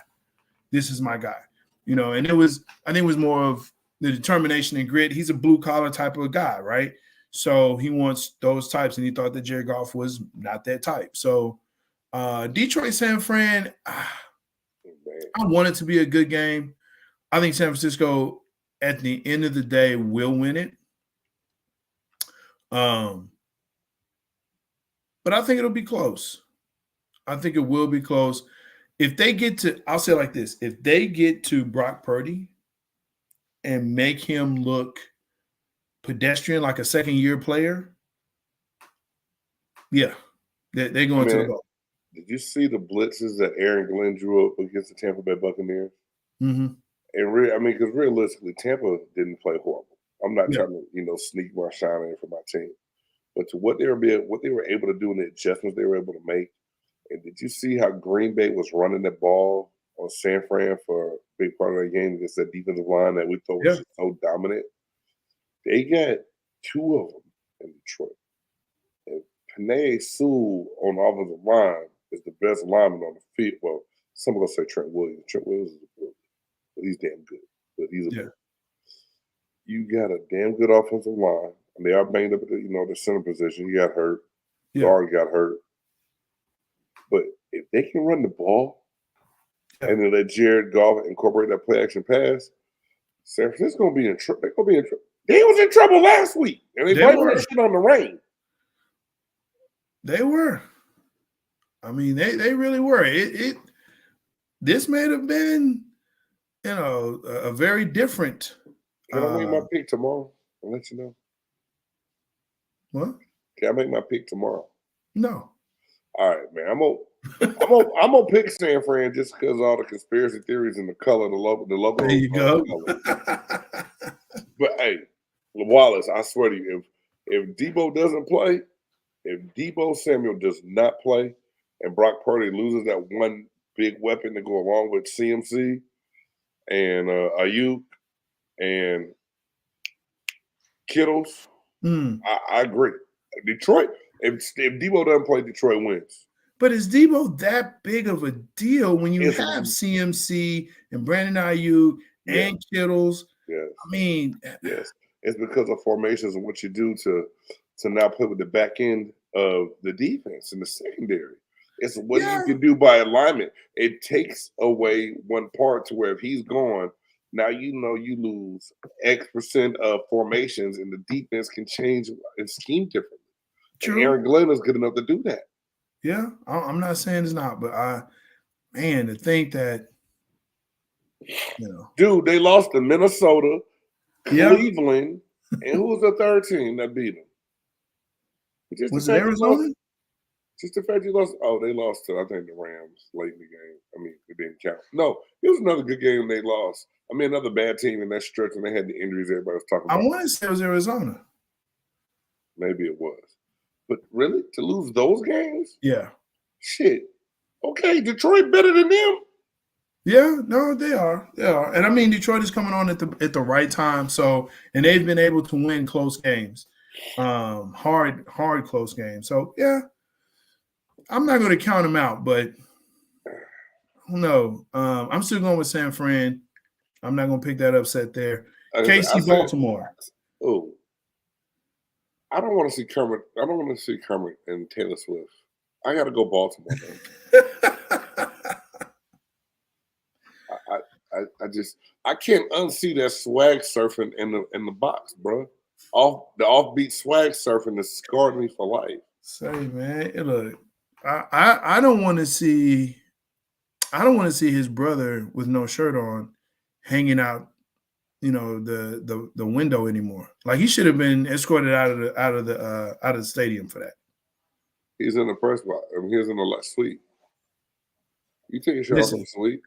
This is my guy. You know, and I think it was more of the determination and grit. He's a blue collar type of guy, right? So he wants those types, and he thought that Jared Goff was not that type. So Detroit San Fran, I want it to be a good game. I think San Francisco, at the end of the day, will win it. But I think it'll be close. I think it will be close. If they get to, I'll say it like this, if they get to Brock Purdy and make him look pedestrian like a second-year player, yeah, they're going to the ball. Did you see the blitzes that Aaron Glenn drew up against the Tampa Bay Buccaneers? Mm-hmm. And because realistically, Tampa didn't play horrible. I'm not trying to, sneak my shine in for my team. But to what they were able to do and the adjustments they were able to make. And did you see how Green Bay was running the ball on San Fran for a big part of the game against that defensive line that we thought was so dominant? They got two of them in Detroit. And Penei Sewell on the offensive line is the best lineman on the field. Well, some of us say Trent Williams. Trent Williams is a brilliant, but he's damn good. But he's a you got a damn good offensive line. And they are banged up at the center position. He got hurt. Guard got hurt. But if they can run the ball and then let Jared Goff incorporate that play action pass, San Francisco's gonna be in trouble. They're gonna be in trouble. They was in trouble last week, and they blamed that shit on the rain. They were. I mean, they really were. This may have been, a very different. Can I make my pick tomorrow? I'll let you know. What? Can I make my pick tomorrow? No. All right, man. I'm gonna pick San Fran just because all the conspiracy theories and the color, the logo. There you go. But hey, Wallace, I swear to you, if Debo doesn't play, if Debo Samuel does not play, and Brock Purdy loses that one big weapon to go along with CMC and Ayuk and Kittles, I agree. Detroit, if Debo doesn't play, Detroit wins. But is Debo that big of a deal when you have CMC and Brandon Ayuk and Kittles? Yes. I mean, yes, it's because of formations and what you do to now play with the back end of the defense in the secondary. It's what you can do by alignment. It takes away one part to where if he's gone, now you lose X percent of formations and the defense can change and scheme differently. True. And Aaron Glenn is good enough to do that. Yeah, I'm not saying it's not, but to think that, Dude, they lost to Minnesota, Cleveland, and who was the third team that beat them? Was it Arizona? Just the fact you lost. Oh, they lost to, I think, the Rams late in the game. I mean, it didn't count. No, it was another good game they lost. I mean, another bad team in that stretch, and they had the injuries everybody was talking about. I want to say it was Arizona. Maybe it was. But really, to lose those games? Yeah. Shit. Okay, Detroit better than them. Yeah, no, they are. They are. And I mean, Detroit is coming on at the right time. So, and they've been able to win close games. Hard close games. So, yeah. I'm not going to count them out, but no. I'm still going with San Fran. I'm not going to pick that upset there. KC Baltimore. Oh. I don't want to see Kermit. I don't want to see Kermit and Taylor Swift. I got to go Baltimore. I can't unsee that swag surfing in the box, bro. The offbeat swag surfing has scarred me for life. Say, man, I don't want to see. I don't want to see his brother with no shirt on, hanging out, the window anymore. Like, he should have been escorted out of the stadium for that. He's in the press box. I mean, he's in the suite. You take your shirt off in the suite.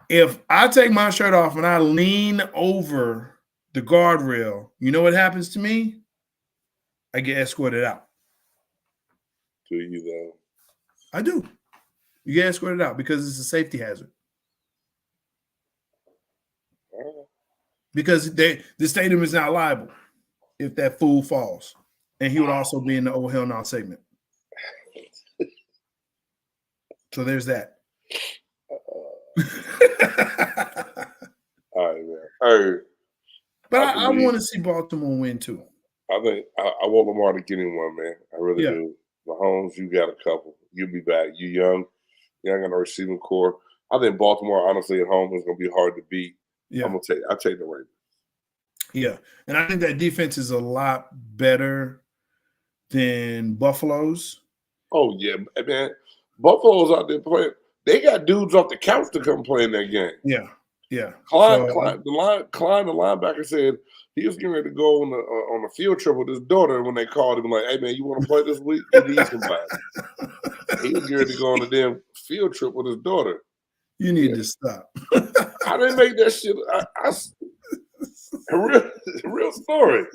If I take my shirt off and I lean over the guardrail, you know what happens to me? I get escorted out. Do you though? I do. You get escorted out because it's a safety hazard. Because the stadium is not liable if that fool falls. And he would also be in the "Oh Hell No" segment. So there's that. All right, man. Hey, but I want to see Baltimore win too. I think I want Lamar to get in one, man. I really do. Mahomes, you got a couple. You'll be back. You young on the receiving core. I think Baltimore, honestly, at home is going to be hard to beat. Yeah. I take the Ravens. Yeah, and I think that defense is a lot better than Buffalo's. Oh yeah, man. Buffalo's out there playing. They got dudes off the couch to come play in that game. Yeah, yeah. Klein, the linebacker said he was getting ready to go on a field trip with his daughter. When they called him, like, "Hey man, you want to play this week? You need somebody." He was getting ready to go on a damn field trip with his daughter. You need to stop. I didn't make that shit. A real story.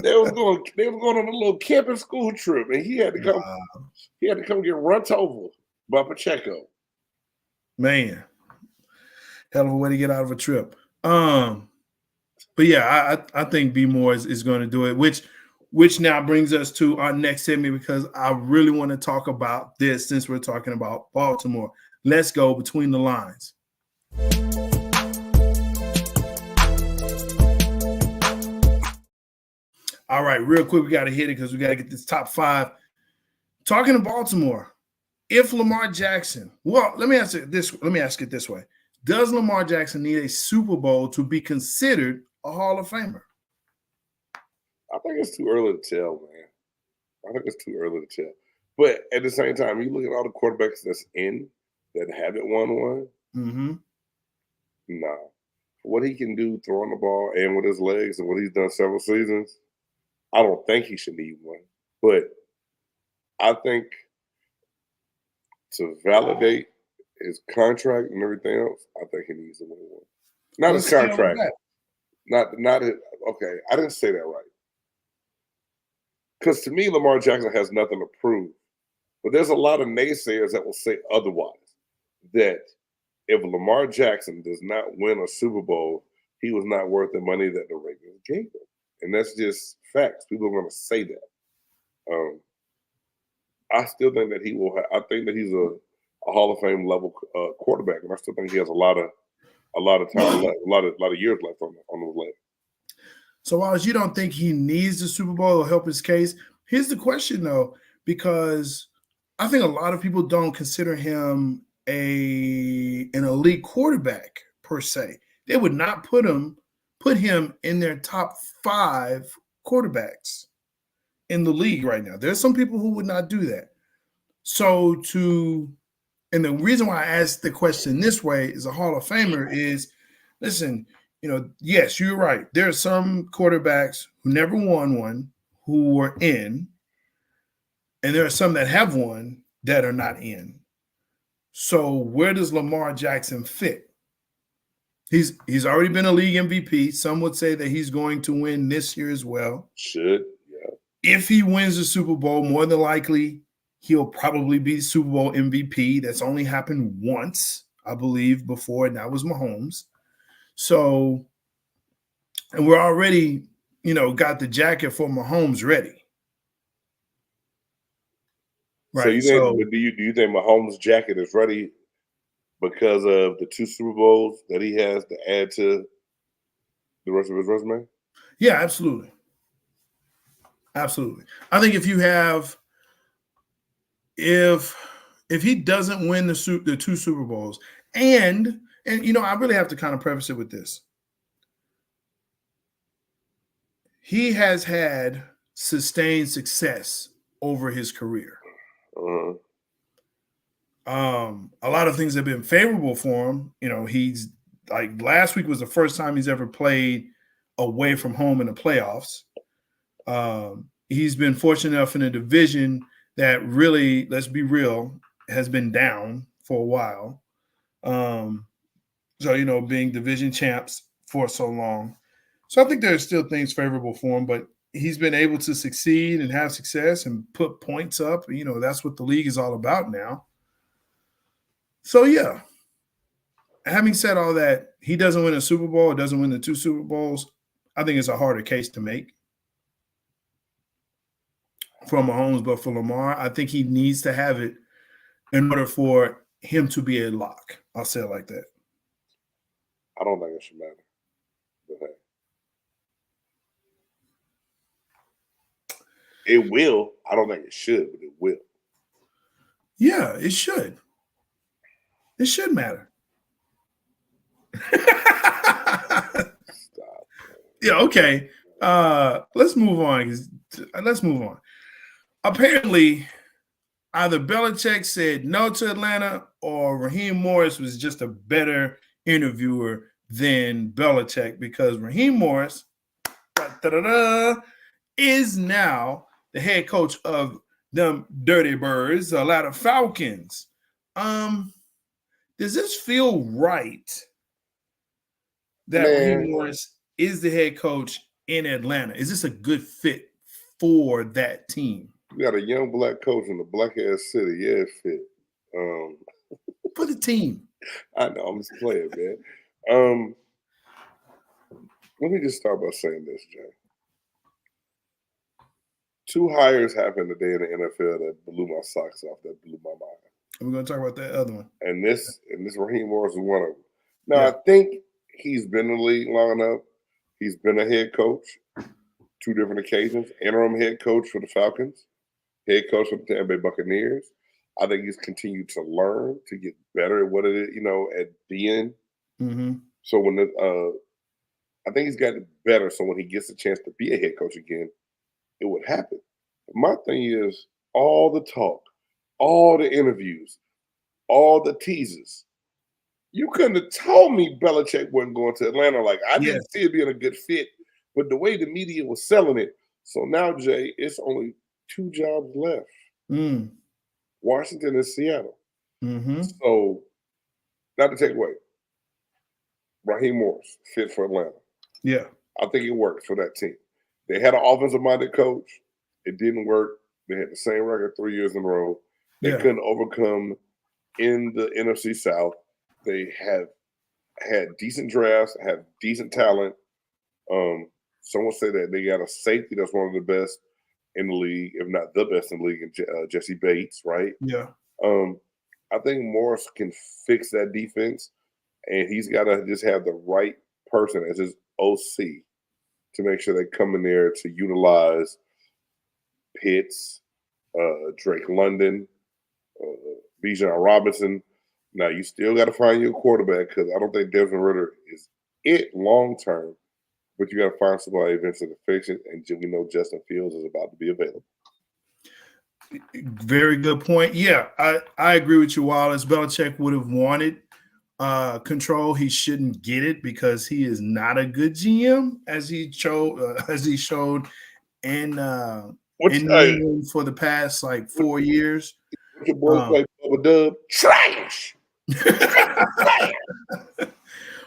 They was going on a little camping school trip, and he had to come. Wow. He had to come get run over by Pacheco. Man, hell of a way to get out of a trip. But yeah, I think B Moore is going to do it, which now brings us to our next segment, because I really want to talk about this since we're talking about Baltimore. Let's go between the lines. All right, real quick, we got to hit it because we got to get this top five. Talking to Baltimore, if Lamar Jackson, well, let me ask it this way. Does Lamar Jackson need a Super Bowl to be considered a Hall of Famer? I think it's too early to tell, man. I think it's too early to tell. But at the same time, you look at all the quarterbacks that's in that haven't won one. Mm-hmm. Nah. What he can do throwing the ball and with his legs and what he's done several seasons, I don't think he should need one. But I think to validate his contract and everything else, I think he needs to win one. Not his contract. Not his, okay, I didn't say that right. Because to me, Lamar Jackson has nothing to prove. But there's a lot of naysayers that will say otherwise. That if Lamar Jackson does not win a Super Bowl, he was not worth the money that the Ravens gave him. And that's just facts. People are going to say that. I still think that he will. I think that he's a Hall of Fame level quarterback, and I still think he has a lot of time left, a lot of years left on those legs. So, while you don't think he needs the Super Bowl to help his case, here's the question though, because I think a lot of people don't consider him an elite quarterback per se. They would not put him in their top 5 quarterbacks in the league right now. There's some people who would not do that. So and the reason why I asked the question this way is a Hall of Famer is, listen, yes, you're right. There are some quarterbacks who never won one who were in, and there are some that have won that are not in. So where does Lamar Jackson fit? He's already been a league MVP. Some would say that he's going to win this year as well. Should, yeah. If he wins the Super Bowl, more than likely, he'll probably be Super Bowl MVP. That's only happened once, I believe, before, and that was Mahomes. So, and we're already, got the jacket for Mahomes ready. Right. So do you think Mahomes' jacket is ready because of the 2 Super Bowls that he has to add to the rest of his resume? Yeah, absolutely. Absolutely. I think if he doesn't win the 2 Super Bowls, and I really have to kind of preface it with this. He has had sustained success over his career. Uh-huh. A lot of things have been favorable for him. You know, he's like last week was the first time he's ever played away from home in the playoffs. He's been fortunate enough in a division that really, let's be real, has been down for a while. So, you know, being division champs for so long. So I think there's still things favorable for him, but he's been able to succeed and have success and put points up. You know, that's what the league is all about now. So, yeah. Having said all that, he doesn't win a Super Bowl, doesn't win the 2 Super Bowls. I think it's a harder case to make for Mahomes, but for Lamar, I think he needs to have it in order for him to be a lock. I'll say it like that. I don't think it should matter. But hey. It will. I don't think it should, but it will. Yeah, it should. It should matter. Stop. Yeah, okay. Let's move on. Let's move on. Apparently, either Belichick said no to Atlanta or Raheem Morris was just a better interviewer than Belichick, because Raheem Morris is now the head coach of them Dirty Birds, the Atlanta Falcons. Does this feel right that Raheem Morris is the head coach in Atlanta? Is this a good fit for that team? You got a young black coach in a black ass city. Yeah, it fit. For the team. I know, I'm just playing, man. Let me just start by saying this, Jay. 2 hires happened today in the NFL that blew my socks off, that blew my mind. We're going to talk about that other one. And this Raheem Morris is one of them. Now, Yeah. I think he's been in the league long enough. He's been a head coach 2 different occasions, interim head coach for the Falcons, head coach for the Tampa Bay Buccaneers. I think he's continued to learn, to get better at what it is, you know, at being. Mm-hmm. So when I think he's gotten better. So when he gets a chance to be a head coach again, it would happen. My thing is all the talk, all the interviews, all the teasers. You couldn't have told me Belichick wasn't going to Atlanta. Like, I didn't see it being a good fit, but the way the media was selling it. So now, Jay, it's only 2 jobs left. Washington and Seattle. Mm-hmm. So, not to take away, Raheem Morris fit for Atlanta. Yeah. I think it worked for that team. They had an offensive-minded coach. It didn't work. They had the same record 3 years in a row. They couldn't overcome in the NFC South. They have had decent drafts, have decent talent. Someone said that they got a safety that's one of the best in the league, if not the best in the league, in Jesse Bates, right? Yeah. I think Morris can fix that defense, and he's got to just have the right person as his OC to make sure they come in there to utilize Pitts, Drake London, Bijan Robinson. Now, you still got to find you a quarterback, because I don't think Desmond Ridder is it long term, but you got to find somebody eventually to fix it, and we know Justin Fields is about to be available. Very good point. Yeah, I agree with you, Wallace. Belichick would have wanted control. He shouldn't get it because he is not a good GM, as he showed in New England for the past like 4 years. Your boy play Bubba Dub. Trash.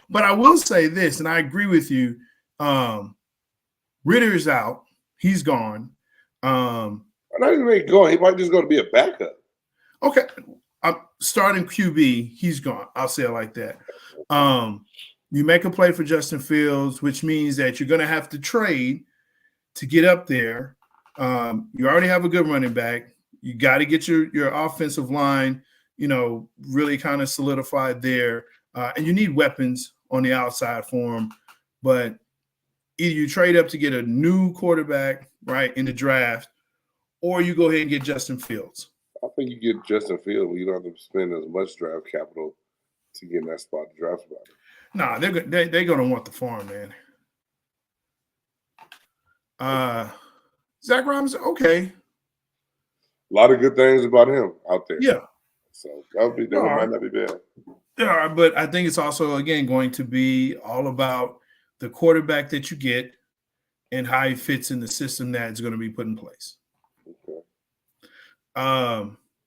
But I will say this, and I agree with you. Ritter is out. He's gone. Not even going. He might just going to be a backup. Okay. I'm starting QB. He's gone. I'll say it like that. You make a play for Justin Fields, which means that you're going to have to trade to get up there. You already have a good running back. You got to get your offensive line, really kind of solidified there. And you need weapons on the outside for him. But either you trade up to get a new quarterback, right, in the draft, or you go ahead and get Justin Fields. I think you get Justin Fields when you don't have to spend as much draft capital to get in that spot to draft somebody. Nah, they're going to want the farm, man. Zach Robinson, okay. A lot of good things about him out there. Yeah. So that might not be bad. Yeah, but I think it's also, again, going to be all about the quarterback that you get and how he fits in the system that is going to be put in place. Okay.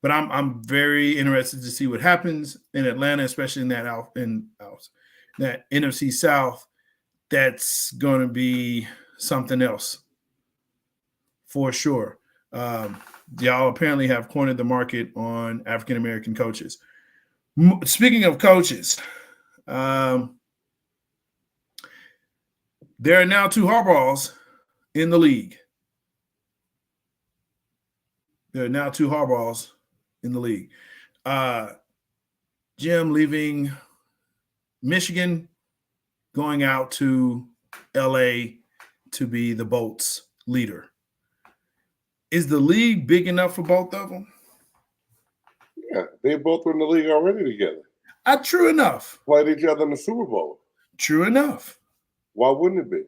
But I'm very interested to see what happens in Atlanta, especially in that NFC South. That's going to be something else for sure. Y'all apparently have cornered the market on African-American coaches. Speaking of coaches, there are now 2 Harbaughs in the league. Jim leaving Michigan, going out to LA to be the Bolts leader. Is the league big enough for both of them? Yeah, they both were in the league already together. True enough. Played each other in the Super Bowl. True enough. Why wouldn't it be?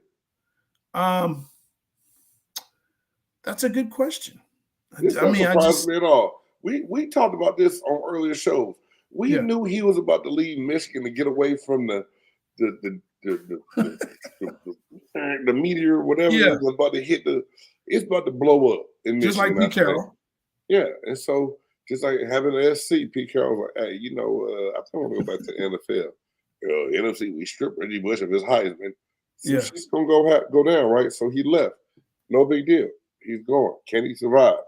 That's a good question. This doesn't surprise me at all. We talked about this on earlier shows. We knew he was about to leave Michigan to get away from the meteor, whatever it was about to hit it's about to blow up in Michigan. Just like Pete Carroll. Yeah, and so just like having an SC, Pete Carroll was like, hey, I think I want to go back to the NFL. NFC, we stripped Reggie Bush of his Heisman. So she's gonna go down, right? So he left. No big deal. He's gone. Can he survive?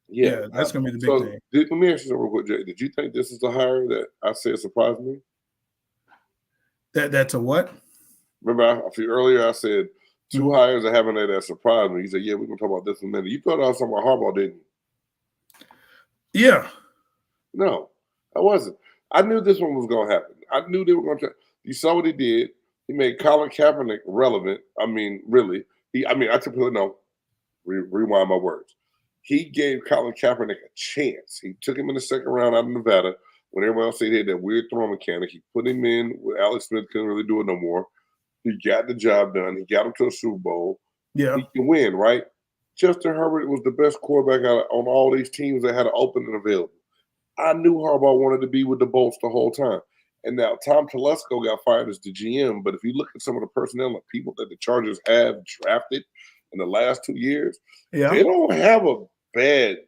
Yeah, that's gonna be the big thing. Let me ask you something real quick, Jay. Did you think this is the hire that I said surprised me? That's a what? Remember, I feel earlier I said 2 hires I haven't had that surprised me. You said, yeah, we're gonna talk about this in a minute. You thought I was talking about Harbaugh, didn't you? Yeah. No, I wasn't. I knew this one was gonna happen. I knew they were gonna try. You saw what he did. He made Colin Kaepernick relevant. I mean, really. I typically know. Rewind my words. He gave Colin Kaepernick a chance. He took him in the second round out of Nevada when everyone else said he had that weird throwing mechanic. He put him in where Alex Smith couldn't really do it no more. He got the job done. He got him to a Super Bowl. Yeah. He can win, right? Justin Herbert was the best quarterback on all these teams that had an opening available. I knew Harbaugh wanted to be with the Bolts the whole time. And now Tom Telesco got fired as the GM. But if you look at some of the personnel and people that the Chargers have drafted in the last 2 years, they don't have a bad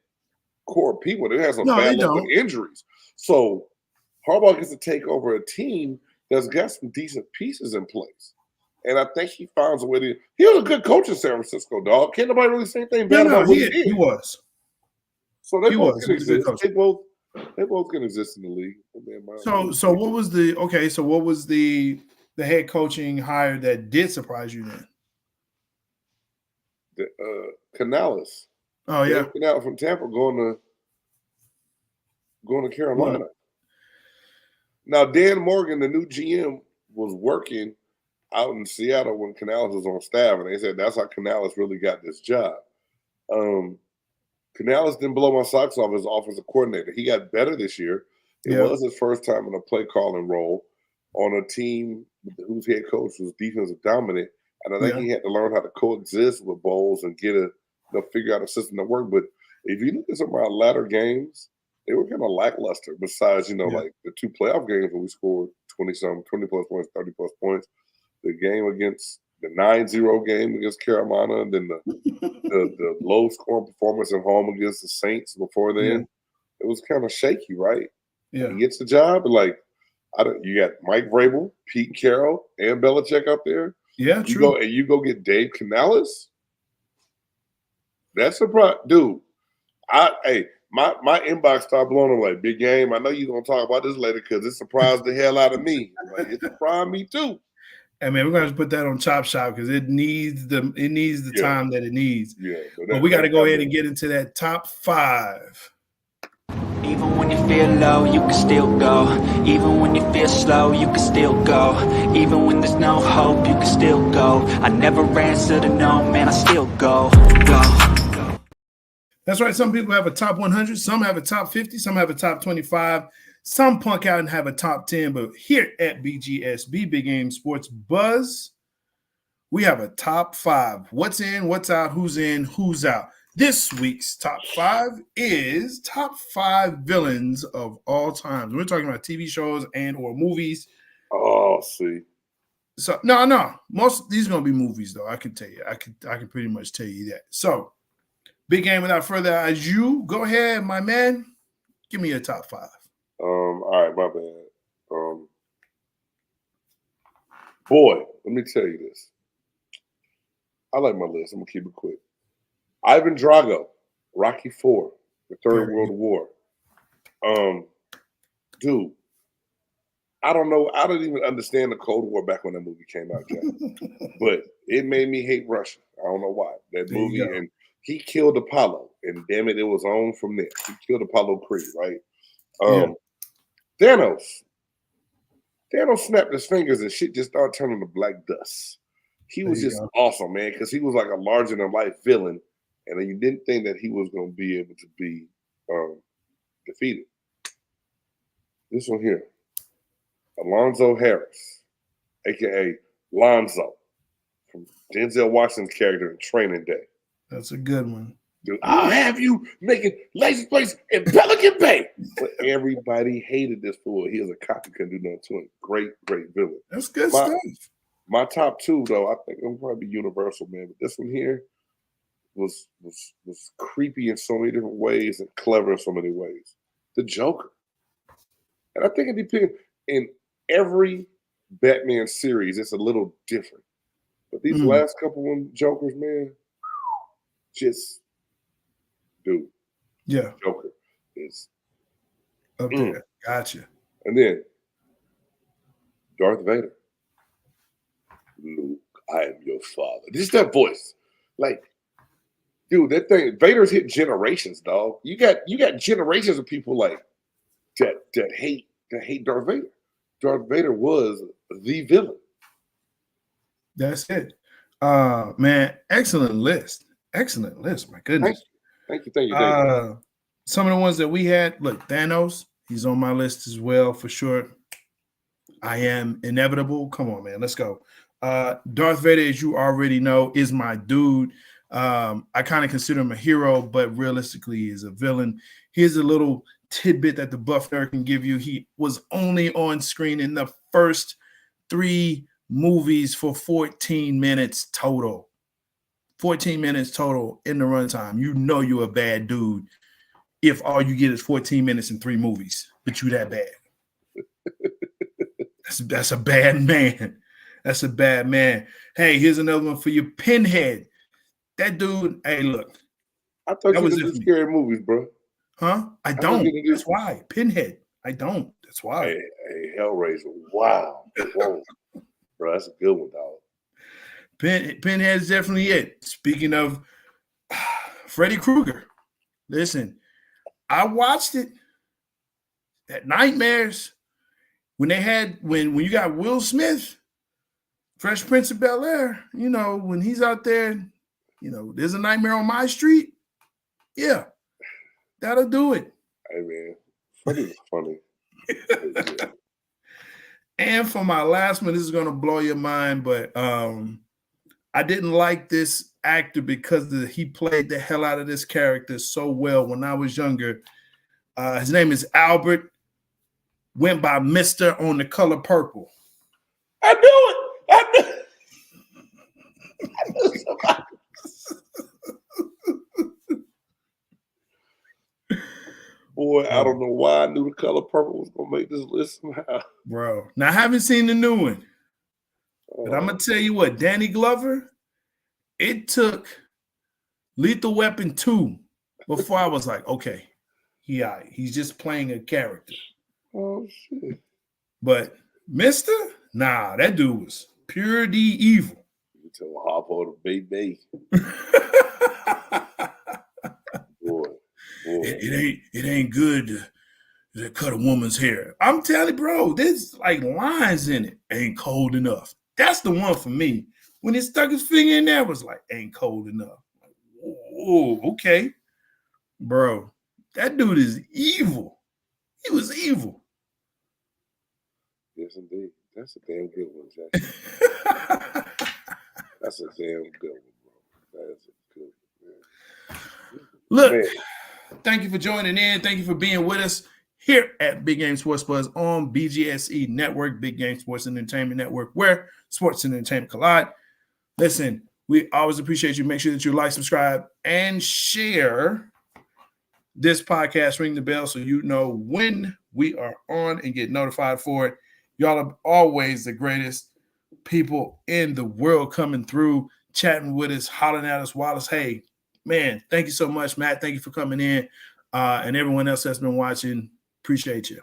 core of people. They have some bad luck with injuries. So Harbaugh gets to take over a team that's got some decent pieces in place. And I think he finds a way to – he was a good coach in San Francisco, dog. Can't nobody really say anything bad about what he did. He was. So they both can exist. They both can exist in the league. So what was the head coaching hire that did surprise you then? Canales. Oh yeah, Canales from Tampa going to Carolina. Now Dan Morgan, the new GM, was working out in Seattle when Canales was on staff, and they said that's how Canales really got this job. Canales didn't blow my socks off as offensive coordinator. He got better this year. It was his first time in a play calling role on a team whose head coach was defensive dominant. And I think he had to learn how to coexist with Bowles and figure out a system that worked. But if you look at some of our latter games, they were kind of lackluster. Besides, like the 2 playoff games when we scored 20-plus points, 30-plus points. The game against the 9-0 game against Carolina, and then the low scoring performance at home against the Saints before then. It was kind of shaky, right? Yeah. He gets the job, and you got Mike Vrabel, Pete Carroll, and Belichick up there. Yeah, true. You go get Dave Canales. That's a dude. My inbox started blowing away. Big game. I know you're gonna talk about this later because it surprised the hell out of me. It surprised me too. I mean, we're gonna put that on Chop Shop because it needs the time that it needs. Yeah, but we got to go ahead and get into that top 5. Even when you feel low, you can still go. Even when you feel slow, you can still go. Even when there's no hope, you can still go. I never answer to no, man, I still go. That's right. Some people have a top 100. Some have a top 50. Some have a top 25. Some punk out and have a top 10. But here at BGSB, Big Game Sports Buzz, we have a top 5. What's in, what's out, who's out. This week's top 5 is top 5 villains of all time. We're talking about TV shows and or movies. Oh, see. So no. Most of these are gonna be movies, though. I can tell you. I can pretty much tell you that. So, big game. Without further ado, go ahead, my man. Give me your top 5. All right, my bad. Boy, let me tell you this. I like my list. I'm gonna keep it quick. Ivan Drago, Rocky IV, the Third World War. Dude, I don't know. I didn't even understand the Cold War back when that movie came out, Jack. But it made me hate Russia. I don't know why. That movie, and he killed Apollo, and damn it, it was on from there. He killed Apollo Creed, right? Thanos snapped his fingers and shit just started turning to black dust. He was just awesome, man, because he was like a larger-than-life villain, and then you didn't think that he was going to be able to be defeated. This one here, Alonzo Harris, a.k.a. Lonzo, from Denzel Washington's character in Training Day. That's a good one. Dude, I'll have you making license plates in Pelican Bay. But everybody hated this fool. He was a cop who couldn't do nothing to him. Great villain. That's good stuff. My top 2, though, I think it'll probably be Universal, man. But this one here was creepy in so many different ways and clever in so many ways. The Joker. And I think it depends. In every Batman series, it's a little different. But these last couple of Jokers, man, just, dude. Yeah. Joker is. Okay, gotcha. And then Darth Vader. Luke, I am your father. Just that voice. Like, dude, that thing, Vader's hit generations, dog. You got generations of people like that hate Darth Vader. Darth Vader was the villain. That's it. Man, excellent list. Excellent list. My goodness. Thank you. Some of the ones that we had, look, Thanos, he's on my list as well for sure. I Am Inevitable. Come on, man. Let's go. Darth Vader, as you already know, is my dude. I kind of consider him a hero, but realistically he is a villain. Here's a little tidbit that the Buff Nerd can give you. He was only on screen in the first 3 movies for 14 minutes total. 14 minutes total in the runtime. You know you're a bad dude if all you get is 14 minutes in 3 movies, but you that bad. That's a bad man. That's a bad man. Hey, here's another one for you. Pinhead. That dude, hey, look. I thought you did scary movies, bro. Huh? I don't. That's why. Pinhead. I don't. That's why. Hey, Hellraiser. Wow. Whoa. Bro, that's a good one, dog. Pinhead's definitely it. Speaking of Freddy Krueger, listen, I watched it at Nightmares when you got Will Smith, Fresh Prince of Bel-Air, you know, when he's out there, you know, there's a nightmare on my street. Yeah, that'll do it. Hey, man, Freddy's funny. And for my last one, this is going to blow your mind, but I didn't like this actor because he played the hell out of this character so well when I was younger. His name is Albert, went by Mr. on The Color Purple. I knew it. I knew somebody. Boy, I don't know why I knew The Color Purple was going to make this list somehow. Bro, now I haven't seen the new one. But I'm going to tell you what, Danny Glover, it took Lethal Weapon 2 before I was like, okay, he's just playing a character. Oh, shit. But Mister, nah, that dude was pure D evil. You tell Harpo to baby. Boy. It ain't good to cut a woman's hair. I'm telling you, bro, there's like lines in it. Ain't cold enough. That's the one for me. When he stuck his finger in there, it was like, ain't cold enough. Like, oh, okay. Bro, that dude is evil. He was evil. Yes, indeed. That's a damn good one, Jack. That's a damn good one, bro. That is a good one. Look, Man. thank you for joining in. Thank you for being with us here at Big Game Sports Buzz on BGSE Network, Big Game Sports and Entertainment Network, where sports and entertainment collide. Listen, we always appreciate you. Make sure that you like, subscribe, and share this podcast. Ring the bell so you know when we are on and get notified for it. Y'all are always the greatest people in the world coming through, chatting with us, hollering at us, Wallace. Hey, man, thank you so much, Matt. Thank you for coming in. And everyone else that's been watching, appreciate you.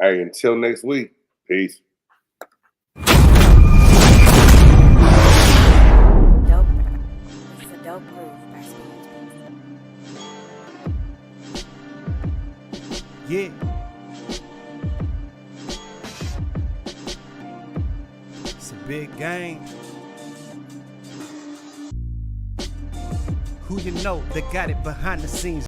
All right, until next week. Peace. Dope. It's a dope move by Speed. Yeah. It's a big game. Who you know that got it behind the scenes?